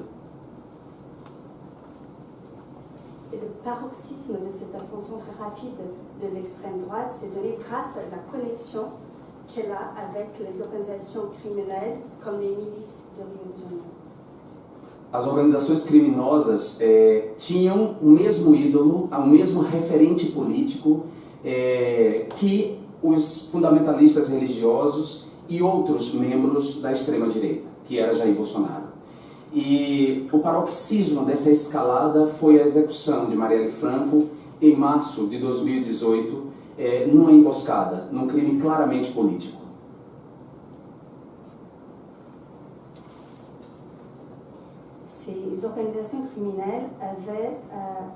Et le paroxysme de cette ascension très rapide de l'extrême droite s'est donné grâce à la connexion qu'elle a avec les organisations criminelles comme les milices de Rio de Janeiro. As organizações criminosas tinham o mesmo ídolo, o mesmo referente político que os fundamentalistas religiosos e outros membros da extrema-direita, que era Jair Bolsonaro. E o paroxismo dessa escalada foi a execução de Marielle Franco em março de 2018, numa emboscada, num crime claramente político. Ces organisations criminelles avaient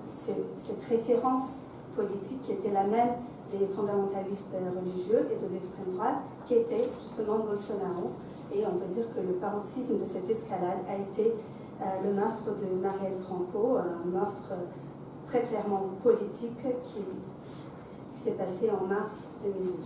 cette référence politique qui était la même des fondamentalistes religieux et de l'extrême droite, qui était justement Bolsonaro. Et on peut dire que le paroxysme de cette escalade a été le meurtre de Marielle Franco, un meurtre très clairement politique qui s'est passé en mars 2018.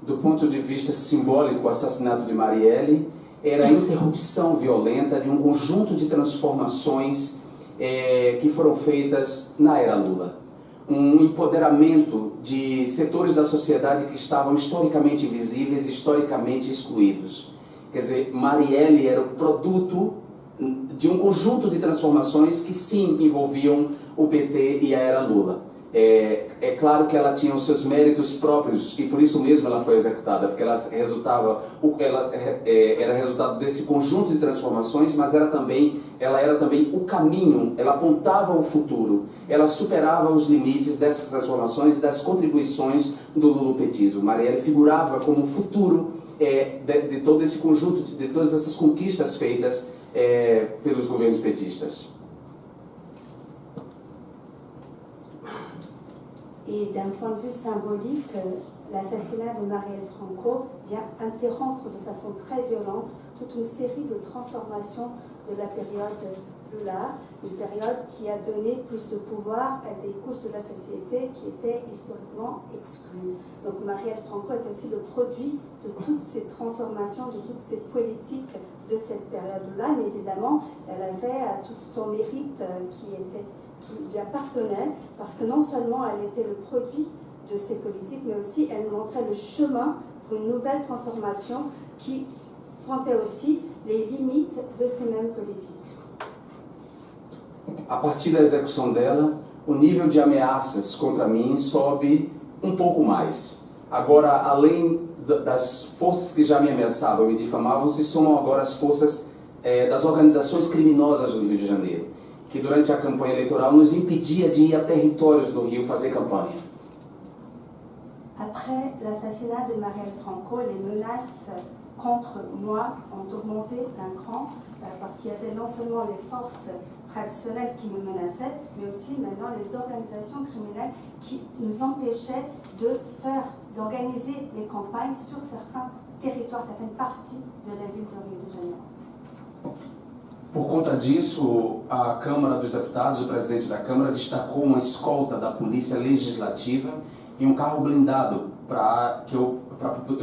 Do ponto de vista simbólico, o assassinato de Marielle era a interrupção violenta de um conjunto de transformações que foram feitas na era Lula. Um empoderamento de setores da sociedade que estavam historicamente invisíveis, historicamente excluídos. Quer dizer, Marielle era o produto de um conjunto de transformações que sim envolviam o PT e a era Lula. É claro que ela tinha os seus méritos próprios e por isso mesmo ela foi executada, porque ela era resultado desse conjunto de transformações, mas ela era também o caminho, ela apontava o futuro, ela superava os limites dessas transformações e das contribuições do lulopetismo. Marielle figurava como o futuro de todo esse conjunto, de todas essas conquistas feitas pelos governos petistas. Et d'un point de vue symbolique, l'assassinat de Marielle Franco vient interrompre de façon très violente toute une série de transformations de la période Lula, une période qui a donné plus de pouvoir à des couches de la société qui étaient historiquement exclues. Donc Marielle Franco est aussi le produit de toutes ces transformations, de toutes ces politiques de cette période-là, mais évidemment, elle avait tout son mérite qui lui appartenait, parce que non seulement elle était le produit de ses politiques, mais aussi elle montrait le chemin pour une nouvelle transformation qui pointait aussi les limites de ces mêmes politiques. A partir da execução dela, o nível de ameaças contra mim sobe pouco mais. Agora, além das forças que já me ameaçavam e me difamavam, se somam agora as forças das organizações criminosas do Rio de Janeiro, que durante a campanha eleitoral nos impedia de ir a territórios do Rio fazer campanha. Après l'assassinat de Marielle Franco, les menaces contre moi ont augmenté d'un cran parce qu'il y avait non seulement les forces traditionnelles qui me menaçaient, mais aussi maintenant les organisations criminelles qui nous empêchaient d'organiser les campagnes sur certains territoires, certaines parties de la ville de Rio de Janeiro. Por conta disso, a Câmara dos Deputados, o presidente da Câmara, destacou uma escolta da Polícia Legislativa e carro blindado para eu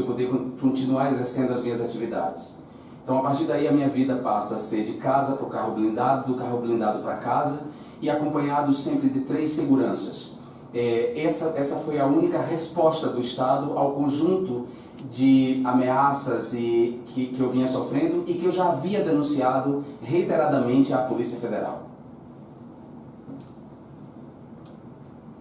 poder continuar exercendo as minhas atividades. Então, a partir daí, a minha vida passa a ser de casa para o carro blindado, do carro blindado para casa e acompanhado sempre de 3 seguranças. Essa foi a única resposta do Estado ao conjunto de ameaças que eu vinha sofrendo e que eu já havia denunciado reiteradamente à Polícia Federal.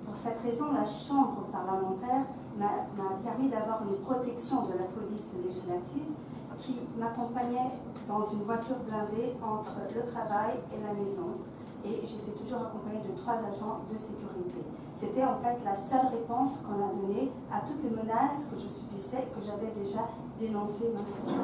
Pour cette raison, la Chambre parlementaire m'a permis d'avoir une protection de la police législative qui m'accompagnait dans une voiture blindée entre le travail et la maison. Et j'étais toujours accompagnée de 3 agents de sécurité. C'était en fait la seule réponse qu'on a donnée à toutes les menaces que je subissais et que j'avais déjà dénoncées dans le pays.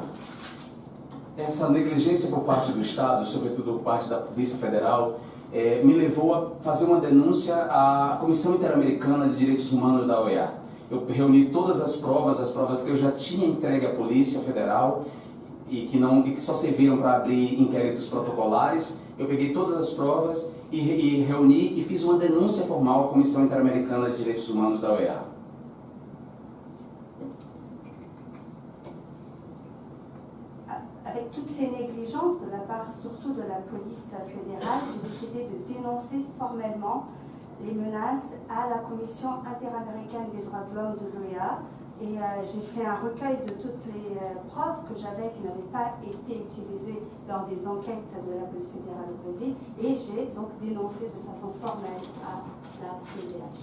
Essa negligência por parte do Estado, sobretudo por parte da Polícia Federal, me levou a fazer uma denúncia à Comissão Interamericana de Direitos Humanos da OEA. Eu reuni todas as provas que eu já tinha entregue à Polícia Federal e que só serviram para abrir inquéritos protocolares. Eu peguei todas as provas e reuni e fiz uma denúncia formal à Comissão Interamericana de Direitos Humanos da OEA. Avec toutes ces négligences de la part surtout de la police fédérale, j'ai décidé de dénoncer formellement les menaces à la Commission interaméricaine des droits de l'homme de l'OEA et j'ai fait un recueil de toutes les preuves que j'avais qui n'avaient pas été utilisées lors des enquêtes de la police fédérale au Brésil et j'ai donc dénoncé de façon formelle à la CIDH.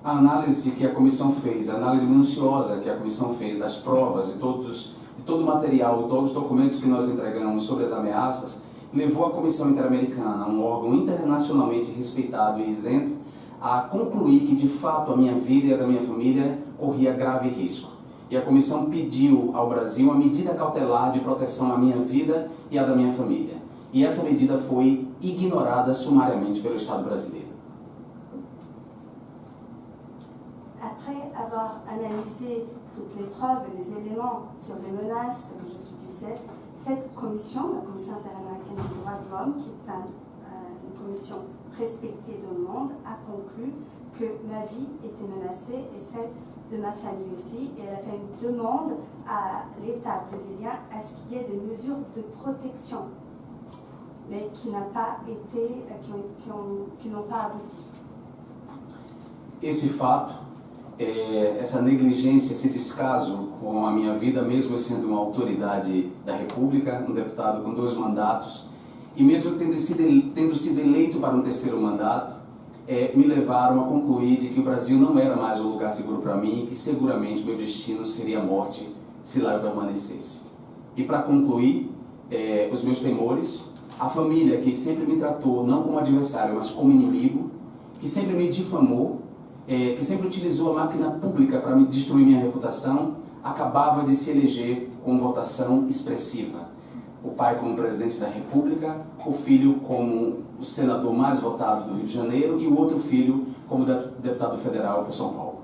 A análise que a comissão fez, a análise minuciosa que a comissão fez das provas de todo o material, todos os documentos que nós entregamos sobre as ameaças, levou a Comissão Interamericana, um órgão internacionalmente respeitado e isento, a concluir que de fato a minha vida e a da minha família corria grave risco. E a comissão pediu ao Brasil uma medida cautelar de proteção à minha vida e à da minha família. E essa medida foi ignorada sumariamente pelo Estado brasileiro. Après avoir analysé toutes les preuves et les éléments sur les menaces que je subissais, cette commission, la Commission interaméricaine des droits de l'homme, qui est une commission respectée dans le monde, a conclu que ma vie était menacée et celle de ma famille aussi. Et elle a fait une demande à l'État brésilien à ce qu'il y ait des mesures de protection, mais qui n'ont pas abouti. Esse fato, essa negligência, esse descaso com a minha vida, mesmo sendo uma autoridade da República, um deputado com 2 mandatos, e mesmo tendo sido eleito para um 3º mandato, me levaram a concluir de que o Brasil não era mais um lugar seguro para mim e que seguramente meu destino seria a morte se lá eu permanecesse. E para concluir, os meus temores, a família que sempre me tratou não como adversário, mas como inimigo, que sempre me difamou, que sempre utilizou a máquina pública para me destruir minha reputação, acabava de se eleger com votação expressiva. O pai como presidente da República, o filho como o senador mais votado do Rio de Janeiro e o outro filho como deputado federal por São Paulo.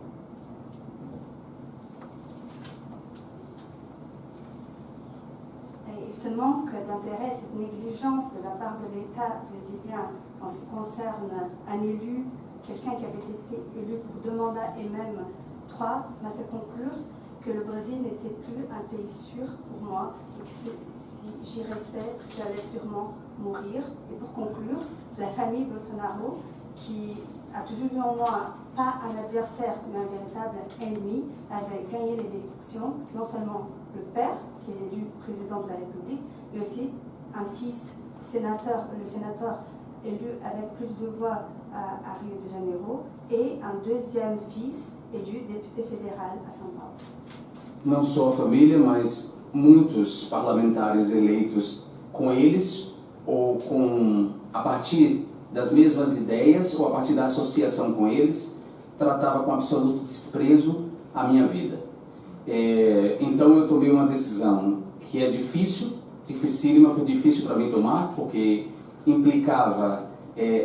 Et ce manque d'intérêt, cette négligence de la part de l'État brésilien en ce qui concerne un élu, quelqu'un qui avait été élu pour 2 mandats et même 3, m'a fait conclure que le Brésil n'était plus un pays sûr pour moi et que si j'y restais, j'allais sûrement mourir. Et pour conclure, la famille Bolsonaro, qui a toujours vu en moi pas un adversaire, mais un véritable ennemi, avait gagné l'élection, non seulement le père, qui est élu président de la République, mais aussi un fils sénateur, le sénateur élu avec plus de voix à Rio de Janeiro, et un deuxième fils élu député fédéral à São Paulo. Não só a família, mas muitos parlamentares eleitos com eles, ou a partir das mesmas ideias, ou a partir da associação com eles, tratava com absoluto desprezo a minha vida. Então eu tomei uma decisão que é dificílima, foi difícil para mim tomar, porque implicava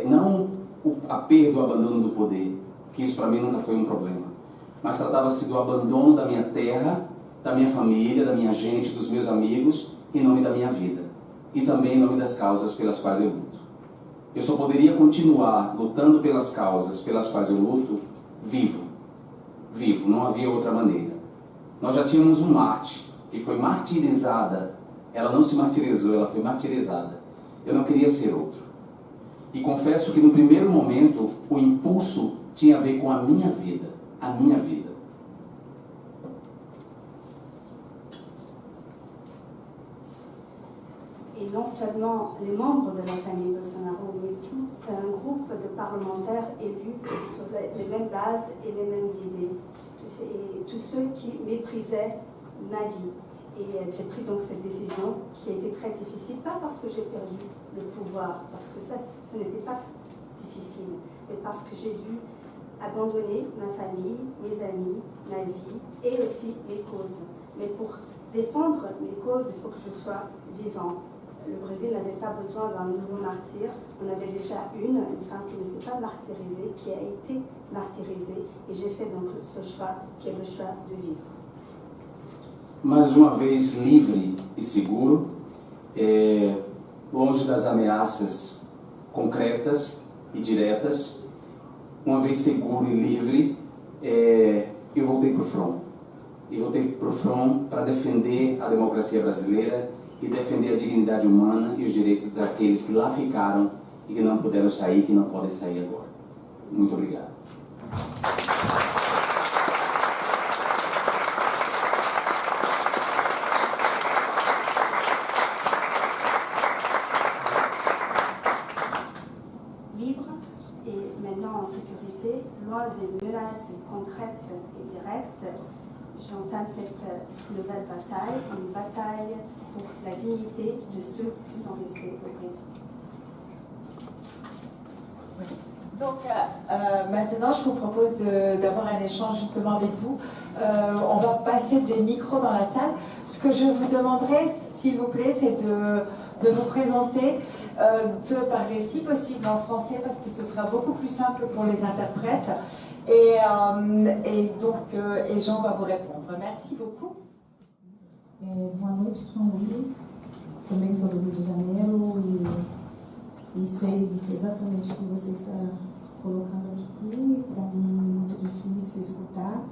não a perda do abandono do poder, que isso para mim nunca foi um problema, mas tratava-se do abandono da minha terra, da minha família, da minha gente, dos meus amigos, em nome da minha vida, e também em nome das causas pelas quais eu luto. Eu só poderia continuar lutando pelas causas pelas quais eu luto vivo, não havia outra maneira. Nós já tínhamos um Marte, que foi martirizada, ela não se martirizou, ela foi martirizada. Eu não queria ser outro. E confesso que no primeiro momento o impulso tinha a ver com a minha vida, a minha vida. Et non seulement les membres de la famille Bolsonaro, mais tout un groupe de parlementaires élus sur les mêmes bases et les mêmes idées. Et tous ceux qui méprisaient ma vie. Et j'ai pris donc cette décision qui a été très difficile, pas parce que j'ai perdu le pouvoir, parce que ça, ce n'était pas difficile, mais parce que j'ai dû abandonner ma famille, mes amis, ma vie et aussi mes causes. Mais pour défendre mes causes, il faut que je sois vivant. Le Brésil n'avait pas besoin d'un nouveau martyr. On avait déjà une femme qui ne s'est pas martyrisée, qui a été martyrisée. Et j'ai fait donc ce choix, qui est le choix de vivre. Mais uma vez livre e seguro, longe das ameaças concretas e diretas, uma vez seguro e livre, eu voltei para o front. E voltei para o front para defender a democracia brasileira e defender a dignidade humana e os direitos daqueles que lá ficaram e que não puderam sair, que não podem sair agora. Muito obrigado. Libre et maintenant en sécurité, loin des menaces concrètes et directes, j'entame cette nouvelle bataille, une bataille pour la dignité de ceux qui sont restés au Brésil. Donc maintenant, je vous propose d'avoir un échange justement avec vous. On va passer des micros dans la salle. Ce que je vous demanderai, s'il vous plaît, c'est de vous présenter, de parler si possible en français, parce que ce sera beaucoup plus simple pour les interprètes. Et Jean va vous répondre. Merci beaucoup. Boa noite, João Luiz. Também sou do Rio de Janeiro e sei exatamente o que você está colocando aqui. Para mim é muito difícil escutar,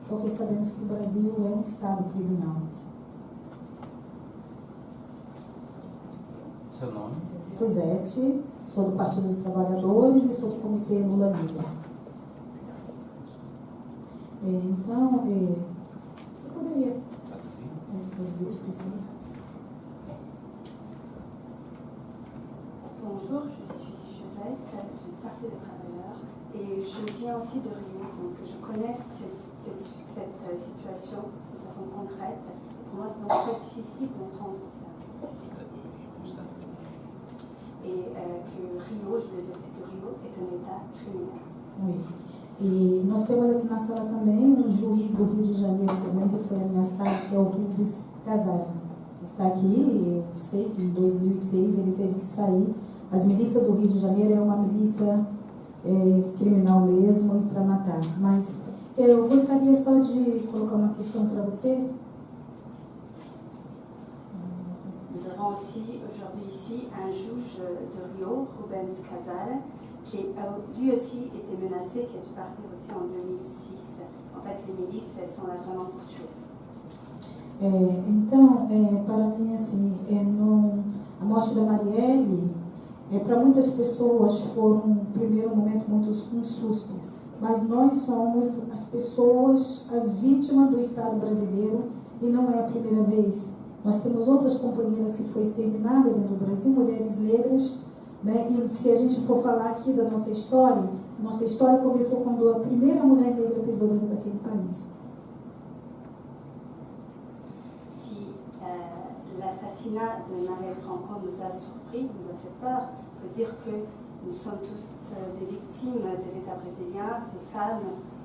porque sabemos que o Brasil é um Estado criminal. Seu nome? Suzete, sou do Partido dos Trabalhadores e sou do Comitê Lula Livre. Então, você poderia traduzir para o senhor? Bonjour, je suis Josette du Parti des Travailleurs et je viens aussi de Rio, donc je connais cette situation de façon concrète. Pour moi, c'est donc très difficile d'entendre ça. Et que Rio, je veux dire que Rio est un État criminel. Oui. E nós temos aqui na sala também um juiz do Rio de Janeiro também que foi ameaçado, que é o Rubens Casale. Está aqui, eu sei que em 2006 ele teve que sair. As milícias do Rio de Janeiro é uma milícia criminal mesmo e para matar. Mas eu gostaria só de colocar uma questão para você. Nous avons aussi aujourd'hui ici un juge de Rio, Rubens Casale, qui lui aussi était menacé, qui a dû partir aussi en 2006. En fait, les milices, elles sont là vraiment pour tuer. Então, para mim, assim, a morte da Marielle Para muitas pessoas foram, no primeiro momento, muito um susto. Mas nós somos as pessoas, as vítimas do Estado brasileiro, e não é a primeira vez. Nós temos outras companheiras que foi exterminada dentro do Brasil, mulheres negras, né? E se a gente for falar aqui da nossa história começou quando a primeira mulher negra pisou dentro daquele país. Si l'assassinat de Marielle Franco nous a surpris, nous a fait peur, on peut dire que nous sommes tous des victimes de l'État brésilien, ces femmes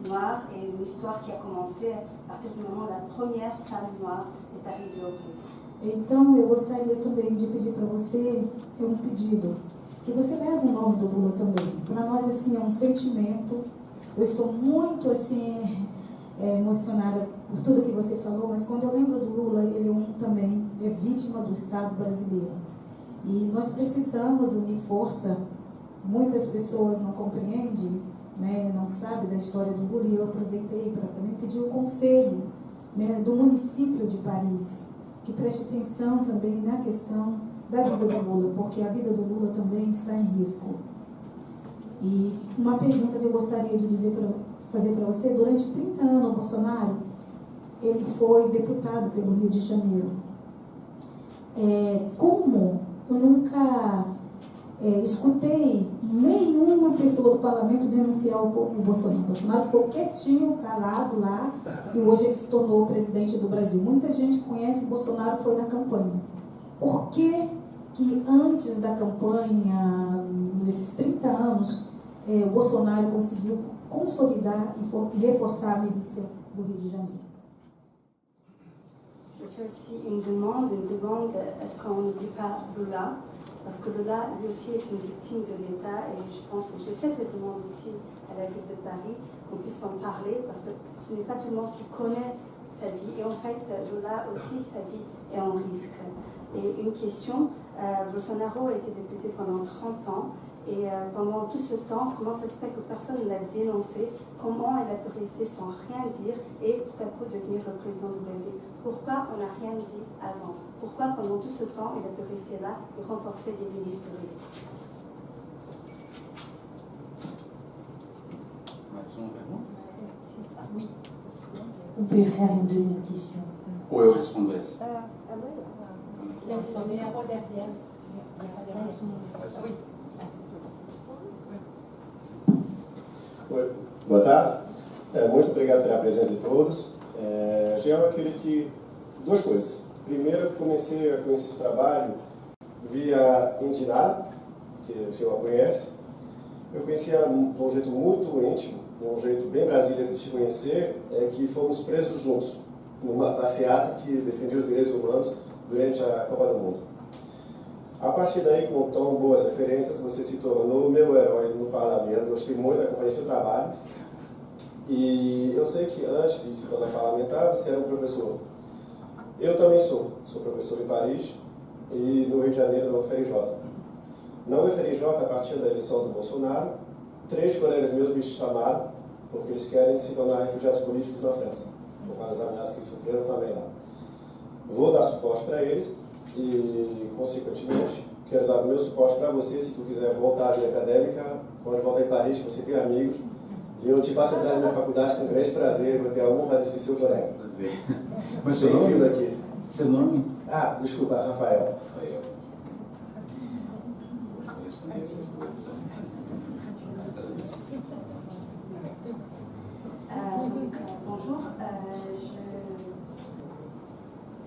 noires, et une histoire qui a commencé à partir du moment où la première femme noire est arrivée au Brésil. Então, eu gostaria também de pedir para você, um pedido, que você leve o nome do Lula também. Para nós, assim, é um sentimento. Eu estou muito, assim, emocionada por tudo que você falou, mas quando eu lembro do Lula, ele também é vítima do Estado brasileiro. E nós precisamos unir força. Muitas pessoas não compreendem, né, não sabem da história do Lula, e eu aproveitei para também pedir o conselho, né, do município de Paris, que preste atenção também na questão da vida do Lula, porque a vida do Lula também está em risco. E uma pergunta que eu gostaria de fazer para você: durante 30 anos, o Bolsonaro, ele foi deputado pelo Rio de Janeiro. Como eu nunca escutei nenhuma pessoa do parlamento denunciar o Bolsonaro. O Bolsonaro ficou quietinho, calado lá, e hoje ele se tornou o presidente do Brasil. Muita gente conhece o Bolsonaro, foi na campanha. Por que antes da campanha, nesses 30 anos, o Bolsonaro conseguiu consolidar e reforçar a milícia do Rio de Janeiro? Je fais aussi une demande est-ce qu'on n'oublie pas Lula? Parce que Lula, lui aussi, est une victime de l'État, et je pense que j'ai fait cette demande aussi à la ville de Paris, qu'on puisse en parler, parce que ce n'est pas tout le monde qui connaît sa vie, et en fait, Lula aussi, sa vie est en risque. Et une question, Bolsonaro a été député pendant 30 ans, et pendant tout ce temps, comment ça se fait que personne ne l'a dénoncé? Comment il a pu rester sans rien dire et tout à coup devenir le président du Brésil? Pourquoi on n'a rien dit avant? Pourquoi pendant tout ce temps il a pu rester là et renforcer les lignes historiques? Oui. On peut faire une deuxième question. Ou eu respondo essa? Oui. Oi, boa tarde. Muito obrigado pela presença de todos. Eu queria que duas coisas. Primeiro, comecei a conhecer esse trabalho via Indinara, que o senhor conhece. Eu conhecia de um jeito muito íntimo, de um jeito bem brasileiro de se conhecer, que fomos presos juntos, numa passeata que defendia os direitos humanos durante a Copa do Mundo. A partir daí, com tão boas referências, você se tornou meu herói no parlamento. Gostei muito de acompanhar seu trabalho. E eu sei que antes de se tornar parlamentar, você era um professor. Eu também sou professor em Paris e no Rio de Janeiro, na UFRJ. Na UFRJ, a partir da eleição do Bolsonaro, 3 colegas meus me chamaram porque eles querem se tornar refugiados políticos na França, por causa das ameaças que sofreram também lá. Vou dar suporte para eles. E, consequentemente, quero dar meu suporte para você. Se tu quiser voltar à vida acadêmica, pode voltar em Paris, que você tem amigos. E eu te faço entrar na minha faculdade com grande prazer. Vou ter a honra de ser seu colega. Prazer. Mas seu nome? Bem-vindo aqui. Seu nome? Ah, desculpa, Rafael. Rafael. Vou responder essas coisas também. Bonjour.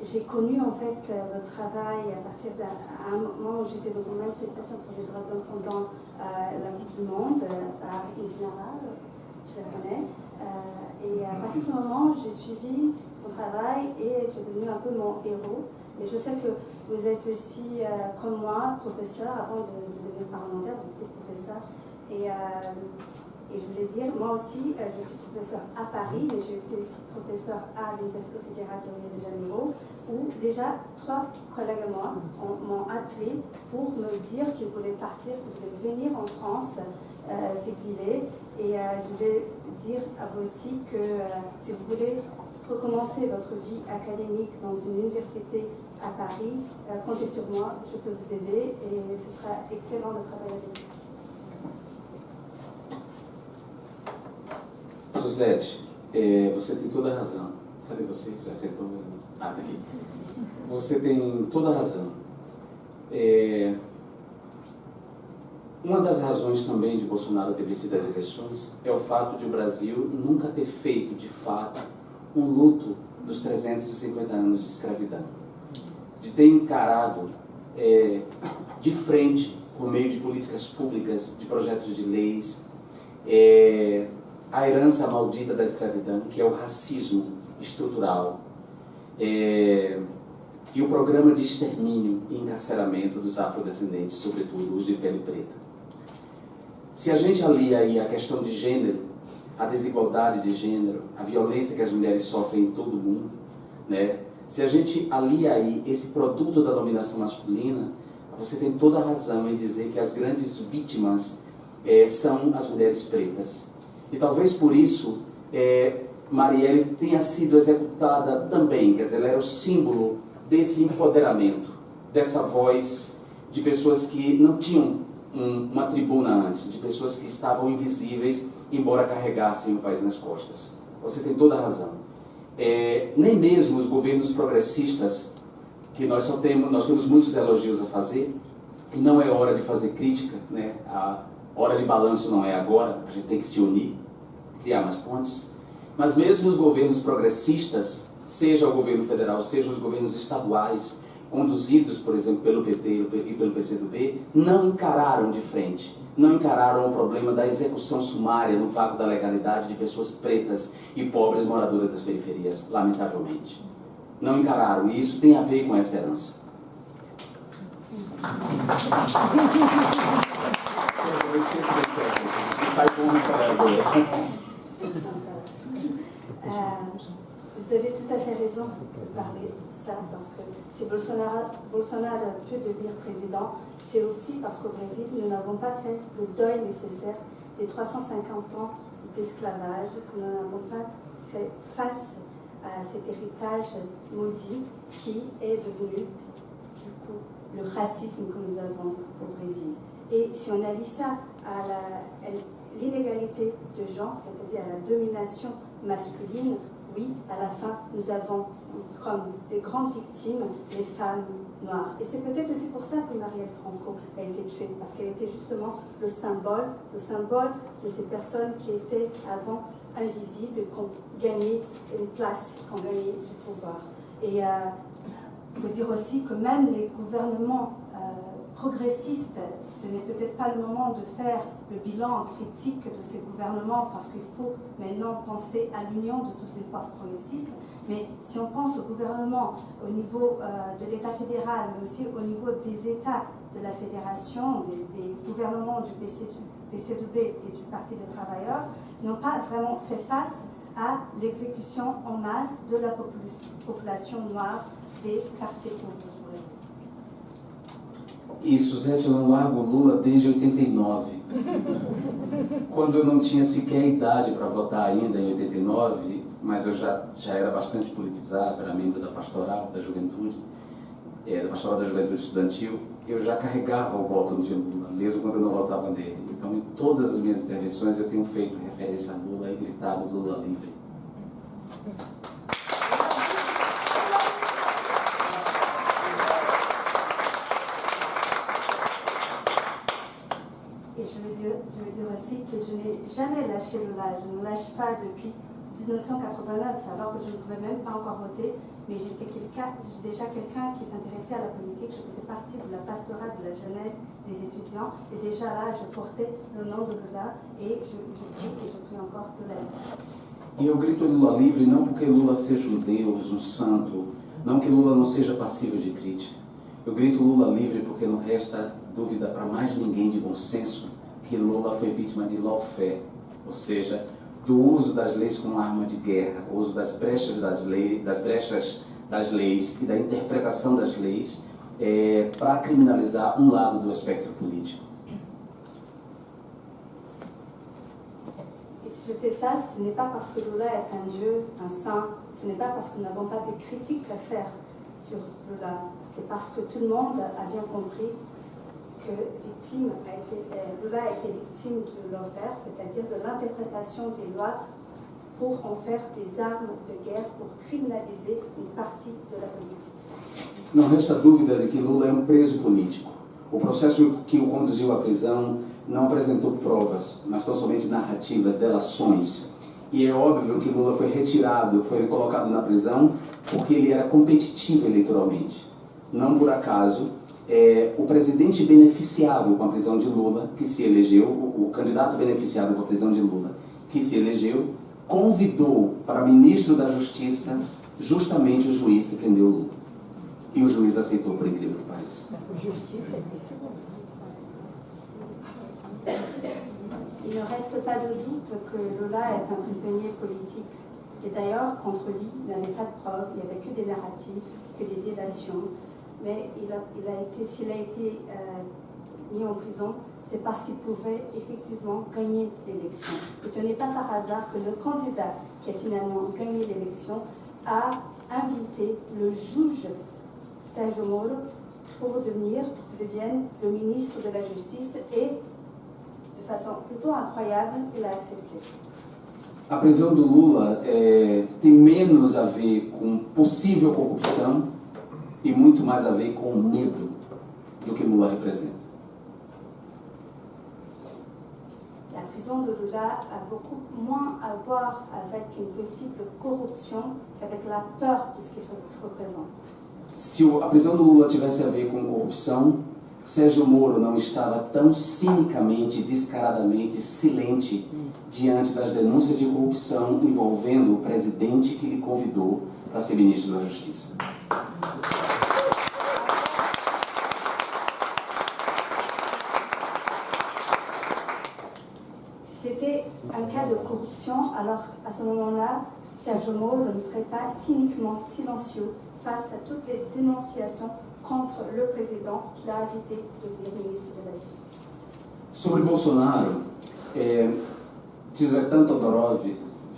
J'ai connu en fait votre travail à partir d'un moment où j'étais dans une manifestation pour les droits de l'homme pendant la Coupe du Monde à Indinara, je la connais. Et à partir de ce moment, j'ai suivi mon travail et tu es devenu un peu mon héros. Et je sais que vous êtes aussi, comme moi, professeur. Avant de devenir parlementaire, vous étiez professeur. Et je voulais dire, moi aussi, je suis professeur à Paris, mais j'ai été aussi professeur à l'Université fédérale de Rio de Janeiro, où déjà 3 collègues à moi m'ont appelé pour me dire qu'ils voulaient partir, qu'ils voulaient venir en France, s'exiler. Et je voulais dire à vous aussi que si vous voulez recommencer votre vie académique dans une université à Paris, comptez sur moi, je peux vous aider et ce sera excellent de travailler avec vous. Suzete, você tem toda a razão. Cadê você? Já acertou? Ah, tá aqui. Você tem toda a razão. Uma das razões também de Bolsonaro ter vencido as eleições é o fato de o Brasil nunca ter feito, de fato, um luto dos 350 anos de escravidão. De ter encarado de frente, por meio de políticas públicas, de projetos de leis, a herança maldita da escravidão, que é o racismo estrutural, e o programa de extermínio e encarceramento dos afrodescendentes, sobretudo os de pele preta. Se a gente alia aí a questão de gênero, a desigualdade de gênero, a violência que as mulheres sofrem em todo o mundo, né? Se a gente alia aí esse produto da dominação masculina, você tem toda a razão em dizer que as grandes vítimas são as mulheres pretas. E talvez por isso Marielle tenha sido executada também, quer dizer, ela era o símbolo desse empoderamento, dessa voz de pessoas que não tinham uma tribuna antes, de pessoas que estavam invisíveis, embora carregassem o país nas costas. Você tem toda a razão. Nem mesmo os governos progressistas, que nós temos muitos elogios a fazer, e não é hora de fazer crítica, né? A hora de balanço não é agora, a gente tem que se unir, criar mais pontes, mas mesmo os governos progressistas, seja o governo federal, seja os governos estaduais, conduzidos, por exemplo, pelo PT e pelo PCdoB, não encararam de frente, não encararam o problema da execução sumária no vácuo da legalidade de pessoas pretas e pobres moradoras das periferias, lamentavelmente. Não encararam, e isso tem a ver com essa herança. Vous avez tout à fait raison de parler de ça, parce que si Bolsonaro a pu devenir président, c'est aussi parce qu'au Brésil, nous n'avons pas fait le deuil nécessaire des 350 ans d'esclavage, que nous n'avons pas fait face à cet héritage maudit qui est devenu, du coup, le racisme que nous avons au Brésil. Et si on allie ça à l'inégalité de genre, c'est-à-dire à la domination masculine, oui, à la fin, nous avons comme les grandes victimes les femmes noires. Et c'est peut-être aussi pour ça que Marielle Franco a été tuée, parce qu'elle était justement le symbole de ces personnes qui étaient avant invisibles et qui ont gagné une place, qui ont gagné du pouvoir. Et il faut dire aussi que même les gouvernements progressistes, ce n'est peut-être pas le moment de faire le bilan critique de ces gouvernements, parce qu'il faut maintenant penser à l'union de toutes les forces progressistes. Mais si on pense au gouvernement au niveau de l'État fédéral, mais aussi au niveau des États de la Fédération, des gouvernements du PCdoB et du Parti des Travailleurs, n'ont pas vraiment fait face à l'exécution en masse de la population noire des quartiers pauvres du Brésil. E Suzete, eu não largo Lula desde 89. Quando eu não tinha sequer idade para votar ainda em 89, mas eu já era bastante politizado, era membro da Pastoral da Juventude, da Pastoral da Juventude Estudantil, eu já carregava o voto de Lula, mesmo quando eu não votava nele. Então, em todas as minhas intervenções, eu tenho feito referência a Lula e gritado Lula livre. Je veux dire aussi que je n'ai jamais lâché Lula. Je ne lâche pas depuis 1989, alors que je ne pouvais même pas encore voter, mais j'étais déjà quelqu'un qui s'intéressait à la politique. Je faisais partie de la pastorale de la jeunesse, des étudiants, et déjà là, je portais le nom de Lula, et je prie encore de l'aide. E eu grito Lula livre não porque Lula seja um Deus, um santo, não que Lula não seja passível de crítica. Eu grito Lula livre porque não resta dúvida para mais ninguém de bom senso que Lula foi vítima de lawfare, ou seja, do uso das leis como arma de guerra, o uso das brechas das leis e da interpretação das leis para criminalizar um lado do espectro político. Et si je fais ça, ce n'est pas parce que Lula est un dieu, un saint, ce n'est pas parce que nous n'avons pas des critiques à faire sur Lula. C'est parce que tout le monde a bien compris que Lula a été victime de l'enfer, c'est-à-dire de l'interprétation des lois pour en faire des armes de guerre, pour criminaliser une partie de la politique. Não resta dúvida de que Lula é um preso político. O processo que o conduziu à prisão não apresentou provas, mas tão somente narrativas, delações. E é óbvio que Lula foi retirado, foi colocado na prisão porque ele era competitivo eleitoralmente. Não por acaso, o presidente beneficiado com a prisão de Lula, que se elegeu, o candidato beneficiado com a prisão de Lula, que se elegeu, convidou para ministro da Justiça justamente o juiz que prendeu Lula. E o juiz aceitou, por incrível que pareça. Justiça é isso. Il ne reste pas de doute que Lula est un prisonnier politique. Et d'ailleurs, contre lui, il n'avait pas de preuves, il n'y avait que des narratifs, que des délations. Mais s'il a été mis en prison, c'est parce qu'il pouvait effectivement gagner l'élection. Et ce n'est pas par hasard que le candidat qui a finalement gagné l'élection a invité le juge Sérgio Moro pour devienne le ministre de la Justice et, de façon plutôt incroyable, il a accepté. A prisão do Lula tem menos a ver com possível corrupção e muito mais a ver com medo do que Lula representa. La prison de Lula a beaucoup moins à voir avec une possible corruption qu'avec la peur de ce qu'il représente. Se a prisão do Lula tivesse a ver com corrupção, Sérgio Moro não estava tão cinicamente, descaradamente silente diante das denúncias de corrupção envolvendo o presidente que lhe convidou para ser ministro da Justiça. Si c'était un cas de corruption, alors à ce moment-là, Sérgio Moro ne serait pas cyniquement silencieux face à toutes les dénonciations contre le président qu'il a invité de devenir ministre de la Justice. Sobre Bolsonaro, Tzvetan Todorov,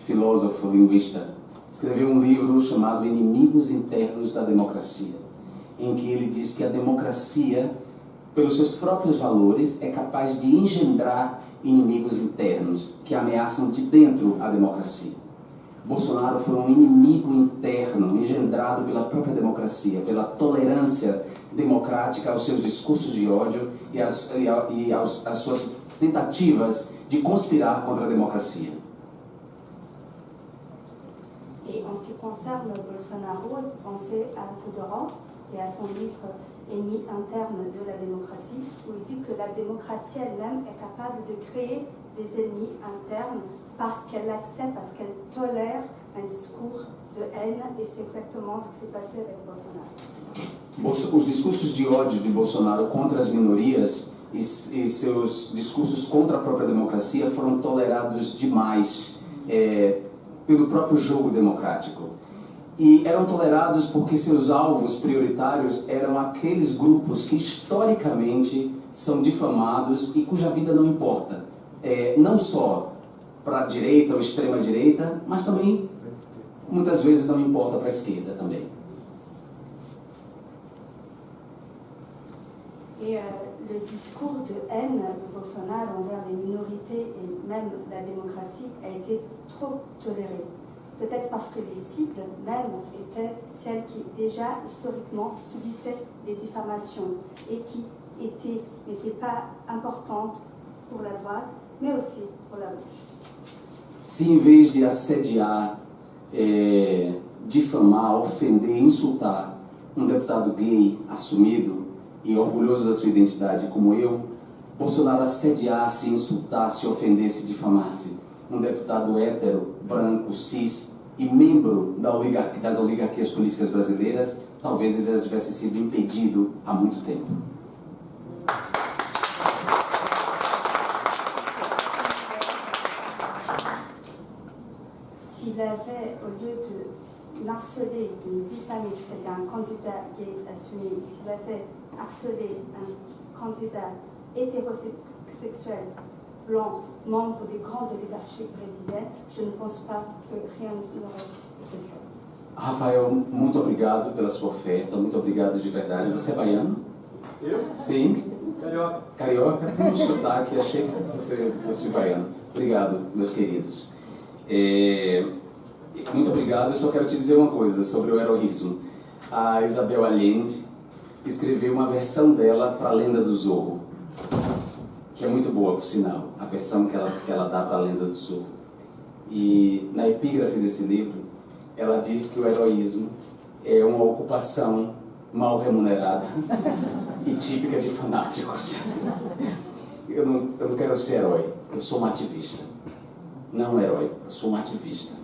filósofo linguista, escreveu um livro chamado Inimigos Internos da Democracia, em que ele diz que a democracia, pelos seus próprios valores, é capaz de engendrar inimigos internos que ameaçam de dentro a democracia. Bolsonaro foi um inimigo interno engendrado pela própria democracia, pela tolerância democrática aos seus discursos de ódio e às suas tentativas de conspirar contra a democracia. Et en ce qui concerne Bolsonaro, pensez à Todorov et à son livre Ennemi interne de la démocratie, où il dit que la démocratie elle-même est capable de créer des ennemis internes parce qu'elle accepte, parce qu'elle tolère un discours de haine, et c'est exactement ce qui s'est passé avec Bolsonaro. Os discursos de ódio de Bolsonaro contra as minorias e seus discursos contra a própria democracia foram tolerados demais pelo próprio jogo democrático. E eram tolerados porque seus alvos prioritários eram aqueles grupos que historicamente são difamados e cuja vida não importa. Não só para a direita ou extrema-direita, mas também, muitas vezes, não importa para a esquerda também. Et le discours de haine de Bolsonaro envers les minorités et même la démocratie a été trop toléré. Peut-être parce que les cibles même étaient celles qui déjà historiquement subissaient des diffamations et qui n'étaient pas importantes pour la droite, mais aussi pour la gauche. Se em vez de assediar, difamar, ofender, insultar um deputado gay assumido e orgulhoso da sua identidade como eu, Bolsonaro assediasse, insultasse, ofendesse, difamasse um deputado hétero, branco, cis e membro das oligarquias políticas brasileiras, talvez ele já tivesse sido impedido há muito tempo. S'il avait, au lieu de harceler, de diffamer, c'est-à-dire un candidat gay assumé, s'il avait harcelé un candidat hétérosexuel, blanc, membre des grandes oligarchies brésiliennes, je ne pense pas que rien n'aurait été fait. Rafael, muito obrigado pela sua oferta, muito obrigado de verdade. Você é baiano? Eu? Sim? Carioca. Carioca? Com sotaque, achei que você fosse baiano. Obrigado, meus queridos. Muito obrigado. Eu só quero te dizer uma coisa sobre o heroísmo. A Isabel Allende escreveu uma versão dela para a Lenda do Zorro, que é muito boa, por sinal, a versão que ela dá para a Lenda do Zorro. E na epígrafe desse livro, ela diz que o heroísmo é uma ocupação mal remunerada e típica de fanáticos. Eu não quero ser herói, eu sou um ativista. Não um herói, eu sou um ativista.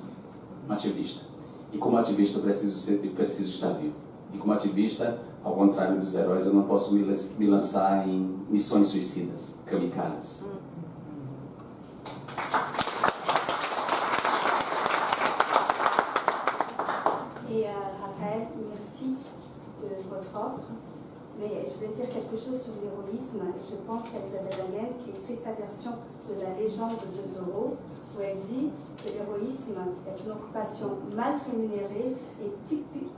Um ativista. E como ativista eu preciso estar vivo. E como ativista, ao contrário dos heróis, eu não posso me lançar em missões suicidas, kamikazes. Et Raphaël, merci de votre offre. Mais je vais dire quelque chose sur l'héroïsme. Je pense qu'à Isabelle Allende, qui écrit sa version de la légende de Zorro, où elle dit que l'héroïsme est une occupation mal rémunérée et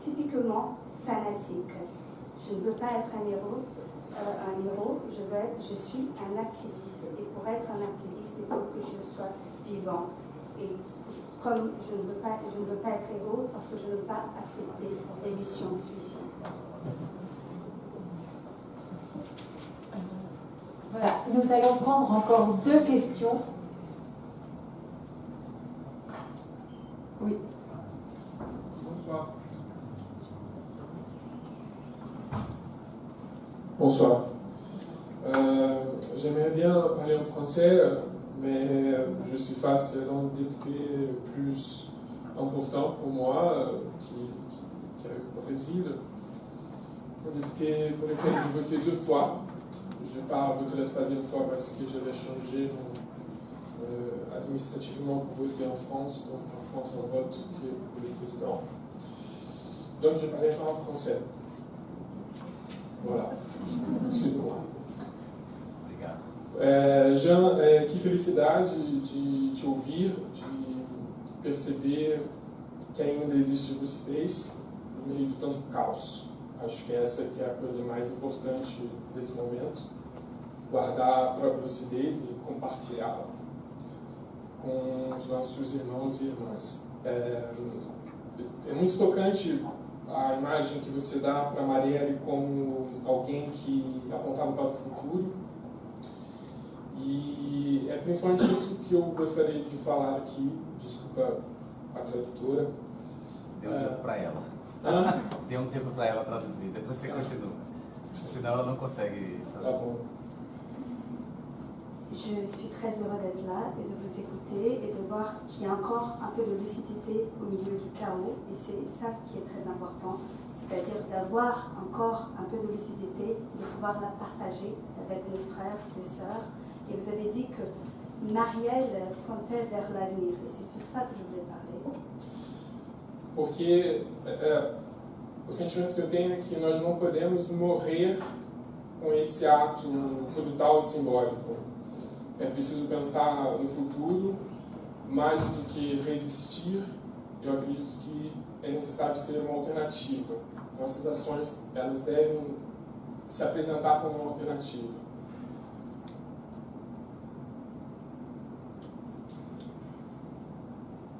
typiquement fanatique. Je ne veux pas être un héros, je suis un activiste. Et pour être un activiste, il faut que je sois vivant. Et comme je ne veux pas être héros, parce que je ne veux pas accepter les missions suicides. Voilà, nous allons prendre encore 2 questions. Oui. Bonsoir. Bonsoir. J'aimerais bien parler en français, mais je suis face à un député plus important pour moi, qui est au Brésil. Un député pour lequel j'ai voté 2 fois. Je n'ai pas voté la 3e fois parce que j'avais changé administrativement pour voter en France. Donc en France, on vote qui est le président. Donc je ne parlais pas en français. Voilà. Excusez-moi. Jean, que felicidade de te ouvir, de perceber que ainda existe lucidez no meio de tanto caos. Acho que essa que é a coisa mais importante desse momento. Guardar a própria lucidez e compartilhá-la com os nossos irmãos e irmãs. É muito tocante a imagem que você dá para Marielle como alguém que apontava para o futuro. E é principalmente isso que eu gostaria de falar aqui. Desculpa a tradutora. Deu um tempo para ela. Deu um tempo para ela traduzir. Depois você continua. Senão ela não consegue fazer. Tá bom. Je suis très heureux d'être là et de vous écouter et de voir qu'il y a encore un peu de lucidité au milieu du chaos. Et c'est ça qui est très important, c'est-à-dire d'avoir encore un peu de lucidité, de pouvoir la partager avec nos frères et sœurs. Et vous avez dit que Marielle pointait vers l'avenir. Et c'est sur ça que je voulais parler. Porque o sentimento que eu tenho é que nós não podemos morrer com esse ato brutal e simbólico. É preciso pensar no futuro, mais do que resistir. Eu acredito que é necessário ser uma alternativa. Nossas ações, elas devem se apresentar como uma alternativa.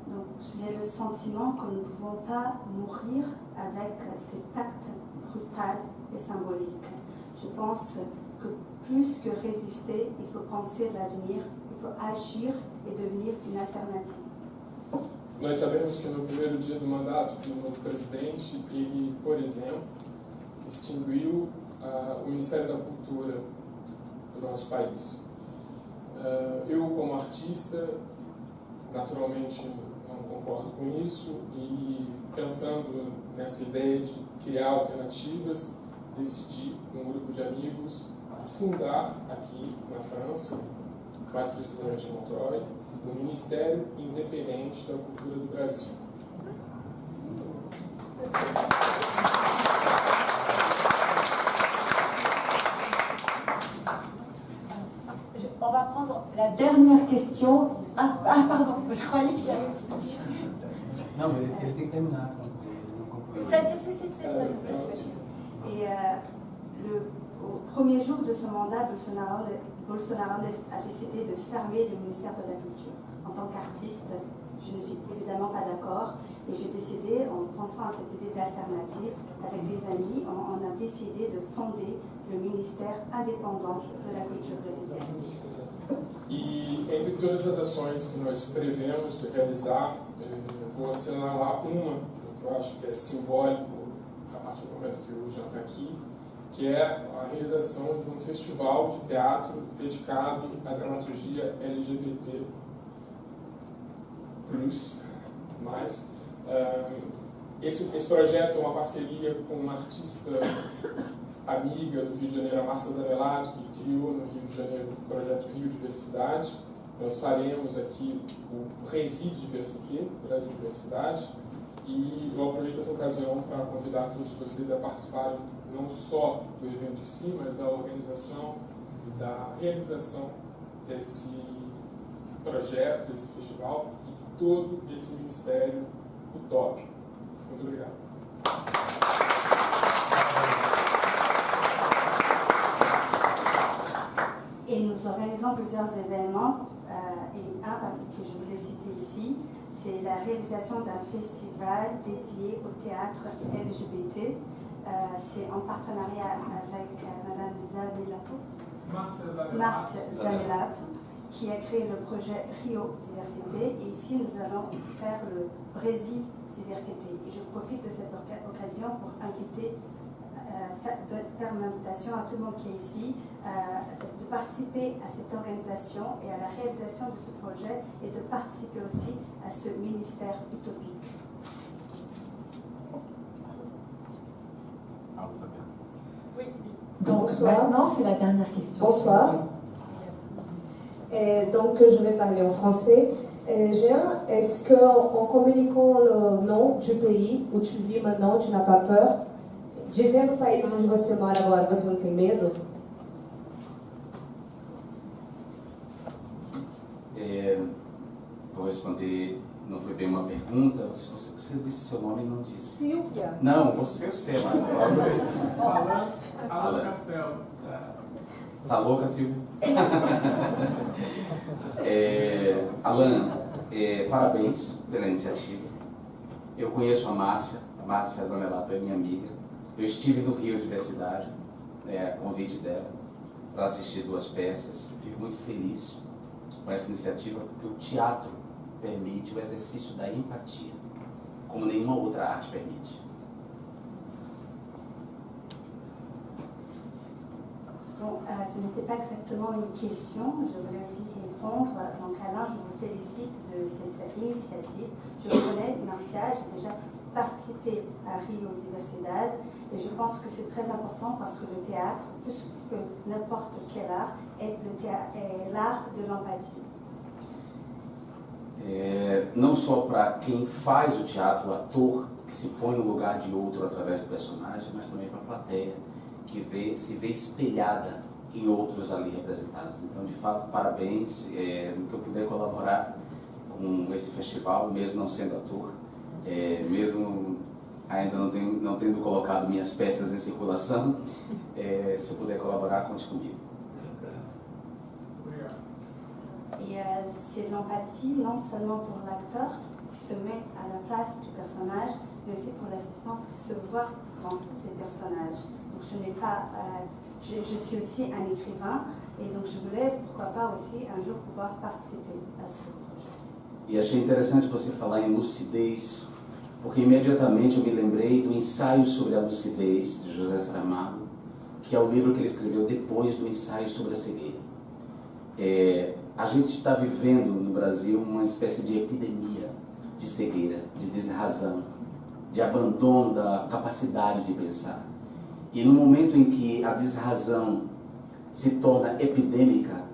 Donc, j'ai le sentiment que nous ne pouvons pas mourir avec cet acte brutal et symbolique. Je pense que plus que résister, il faut penser à l'avenir, il faut agir et devenir une alternative. Nós sabemos que no primeiro dia do mandato do novo presidente, ele, por exemplo, extinguiu o Ministério da Cultura do nosso país. Eu, como artista, naturalmente não concordo com isso e, pensando nessa ideia de criar alternativas, decidi, com um grupo de amigos, fundar aqui na França, mais precisamente em Montreuil, o Ministério Independente da Cultura do Brasil. On va prendre la dernière question. Ah pardon, je croyais qu'il y avait fini. Não, ele tem que terminar. Et au premier jour de son mandat, Bolsonaro a décidé de fermer le ministère de la Culture. En tant qu'artiste, je ne suis évidemment pas d'accord et j'ai décidé, en pensant à cette idée d'alternative, avec des amis, on a décidé de fonder le ministère indépendant de la culture brésilienne. E entre todas as ações que nós prevemos realizar, vou assinalar uma, que eu acho que é simbólico a partir do momento que o Jean está aqui, que é a realização de um festival de teatro dedicado à dramaturgia LGBT+. Esse projeto é uma parceria com uma artista amiga do Rio de Janeiro, a Márcia Zanelato, que criou no Rio de Janeiro o projeto Rio Diversidade. Nós faremos aqui o Resíduo Diversité, Brasil Diversidade, e eu aproveito essa ocasião para convidar todos vocês a participarem não só do evento em si, mas da organização e da realização desse projeto, desse festival e de todo esse ministério utópico. Muito obrigado. Et nous organisons plusieurs événements, et un que je voulais citer ici, c'est la réalisation d'un festival dédié au théâtre LGBT. C'est en partenariat avec Madame Marcia Zanelato, qui a créé le projet Rio Diversité. Et ici, nous allons faire le Brésil Diversité. Et je profite de cette occasion pour faire une invitation à tout le monde qui est ici de participer à cette organisation et à la réalisation de ce projet et de participer aussi à ce ministère utopique. Oui. Donc maintenant, c'est la dernière question. Bonsoir. Donc je vais parler en français. Jean, est-ce qu'en communiquant le nom du pays où tu vis maintenant, tu n'as pas peur? Dizendo o país onde você mora agora, você não tem medo? Vou responder, não foi bem uma pergunta. Você disse seu nome e não disse. Silvia. Não, você eu sei, mas não fala. Alan Castelo. Tá louca, Silvia? Alan, parabéns pela iniciativa. Eu conheço a Márcia Zanelato é minha amiga. Eu estive no Rio Diversidade, a convite dela, para assistir 2 peças. Fico muito feliz com essa iniciativa, porque o teatro permite o exercício da empatia, como nenhuma outra arte permite. Bon, ce n'était pas exactement une question, je voulais aussi répondre. Donc Alain, je vous félicite de cette initiative. Je connais Marcia, j'ai déjà participé à Rio Diversidade et je pense que c'est très important parce que le théâtre, plus que n'importe quel art, est l'art de l'empathie. Não só para quem faz o teatro, o ator que se põe no lugar de outro através do personagem, mas também para a plateia que se vê espelhada em outros ali representados. Então, de fato, parabéns, no que eu puder colaborar com esse festival, mesmo não sendo ator, mesmo ainda não tendo colocado minhas peças em circulação, se eu puder colaborar, conte comigo. Et c'est de l'empathie, non seulement pour l'acteur qui se met à la place du personnage, mais aussi pour l'assistance qui se voit dans ces personnages. Donc je suis aussi un écrivain, et donc je voulais, pourquoi pas aussi, un jour pouvoir participer à ce projet. E achei interessante você falar em lucidez, porque imediatamente eu me lembrei do ensaio sobre a lucidez de José Saramago, que é o livro que ele escreveu depois do ensaio sobre a cegueira. A gente está vivendo no Brasil uma espécie de epidemia de cegueira, de desrazão, de abandono da capacidade de pensar. E no momento em que a desrazão se torna epidêmica,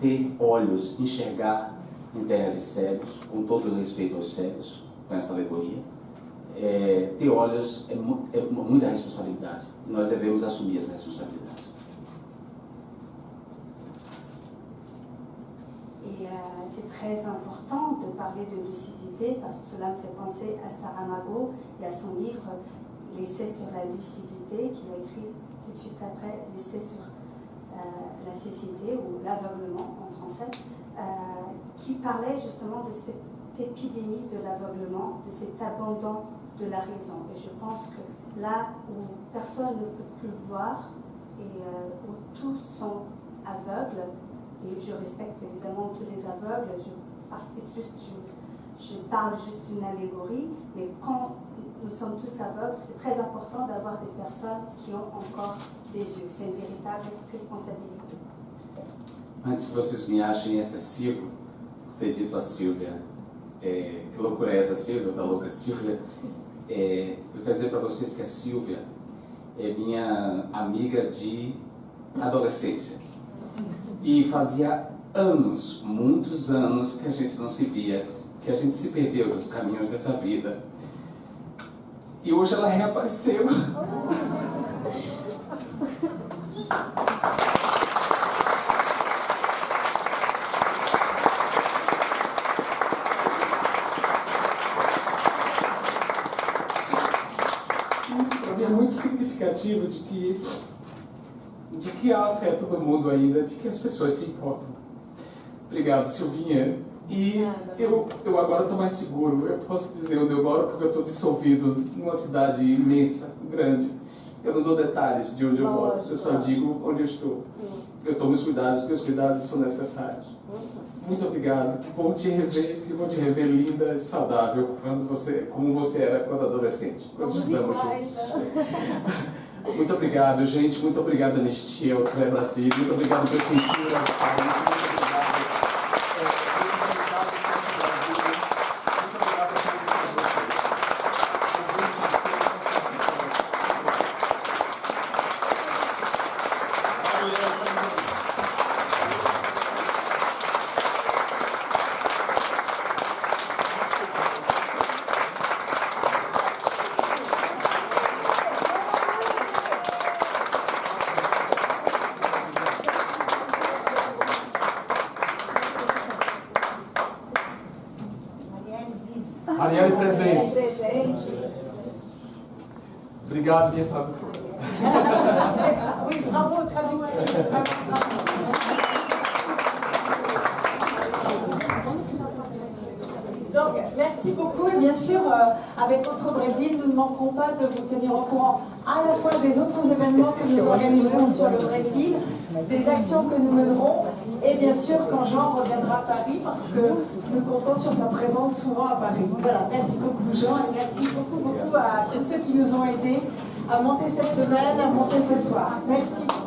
ter olhos, enxergar em terra de cegos, com todo o respeito aos cegos, com essa alegoria, ter olhos é muita responsabilidade. E nós devemos assumir essa responsabilidade. Et c'est très important de parler de lucidité parce que cela me fait penser à Saramago et à son livre L'essai sur la lucidité qu'il a écrit tout de suite après l'essai sur la cécité ou l'aveuglement en français, qui parlait justement de cette épidémie de l'aveuglement, de cet abandon de la raison. Et je pense que là où personne ne peut plus voir et où tous sont aveugles, et je respecte évidemment tous les aveugles, je parle juste d'une allégorie, mais quand nous sommes tous aveugles, c'est très important d'avoir des personnes qui ont encore des yeux. C'est une véritable responsabilité. Antes que vocês me achem excessivo por ter dito a Silvia, que loucura é essa Silvia, da louca Silvia, eu quero dizer para vocês que a Silvia é minha amiga de adolescência. E fazia anos, muitos anos, que a gente não se via, que a gente se perdeu dos caminhos dessa vida. E hoje ela reapareceu. Isso para mim é muito significativo de que há afeto no mundo ainda, de que as pessoas se importam. Obrigado, Silvinha. E eu agora estou mais seguro. Eu posso dizer onde eu moro porque eu estou dissolvido numa cidade imensa, grande. Eu não dou detalhes de onde eu moro, eu só digo onde eu estou. Eu tomo os meus cuidados são necessários. Muito obrigado, que bom te rever, linda e saudável, como você era quando adolescente. Quando estudamos juntos. Muito obrigado, gente. Muito obrigado, Anistia, ao CRE Brasil. Muito obrigado, Prefeitura do país. Marielle presente. Obrigado, minhas tradutoras. Oui, bravo, traducteur. Donc, merci beaucoup. Et bien sûr, avec Autre Brésil, nous ne manquerons pas de vous tenir au courant à la fois des autres événements que nous organiserons sur le Brésil, des actions que nous mènerons, et bien sûr quand Jean reviendra à Paris, parce que nous comptons sur sa présence souvent à Paris. Voilà, merci beaucoup Jean, et merci beaucoup à tous ceux qui nous ont aidés à monter cette semaine, à monter ce soir. Merci.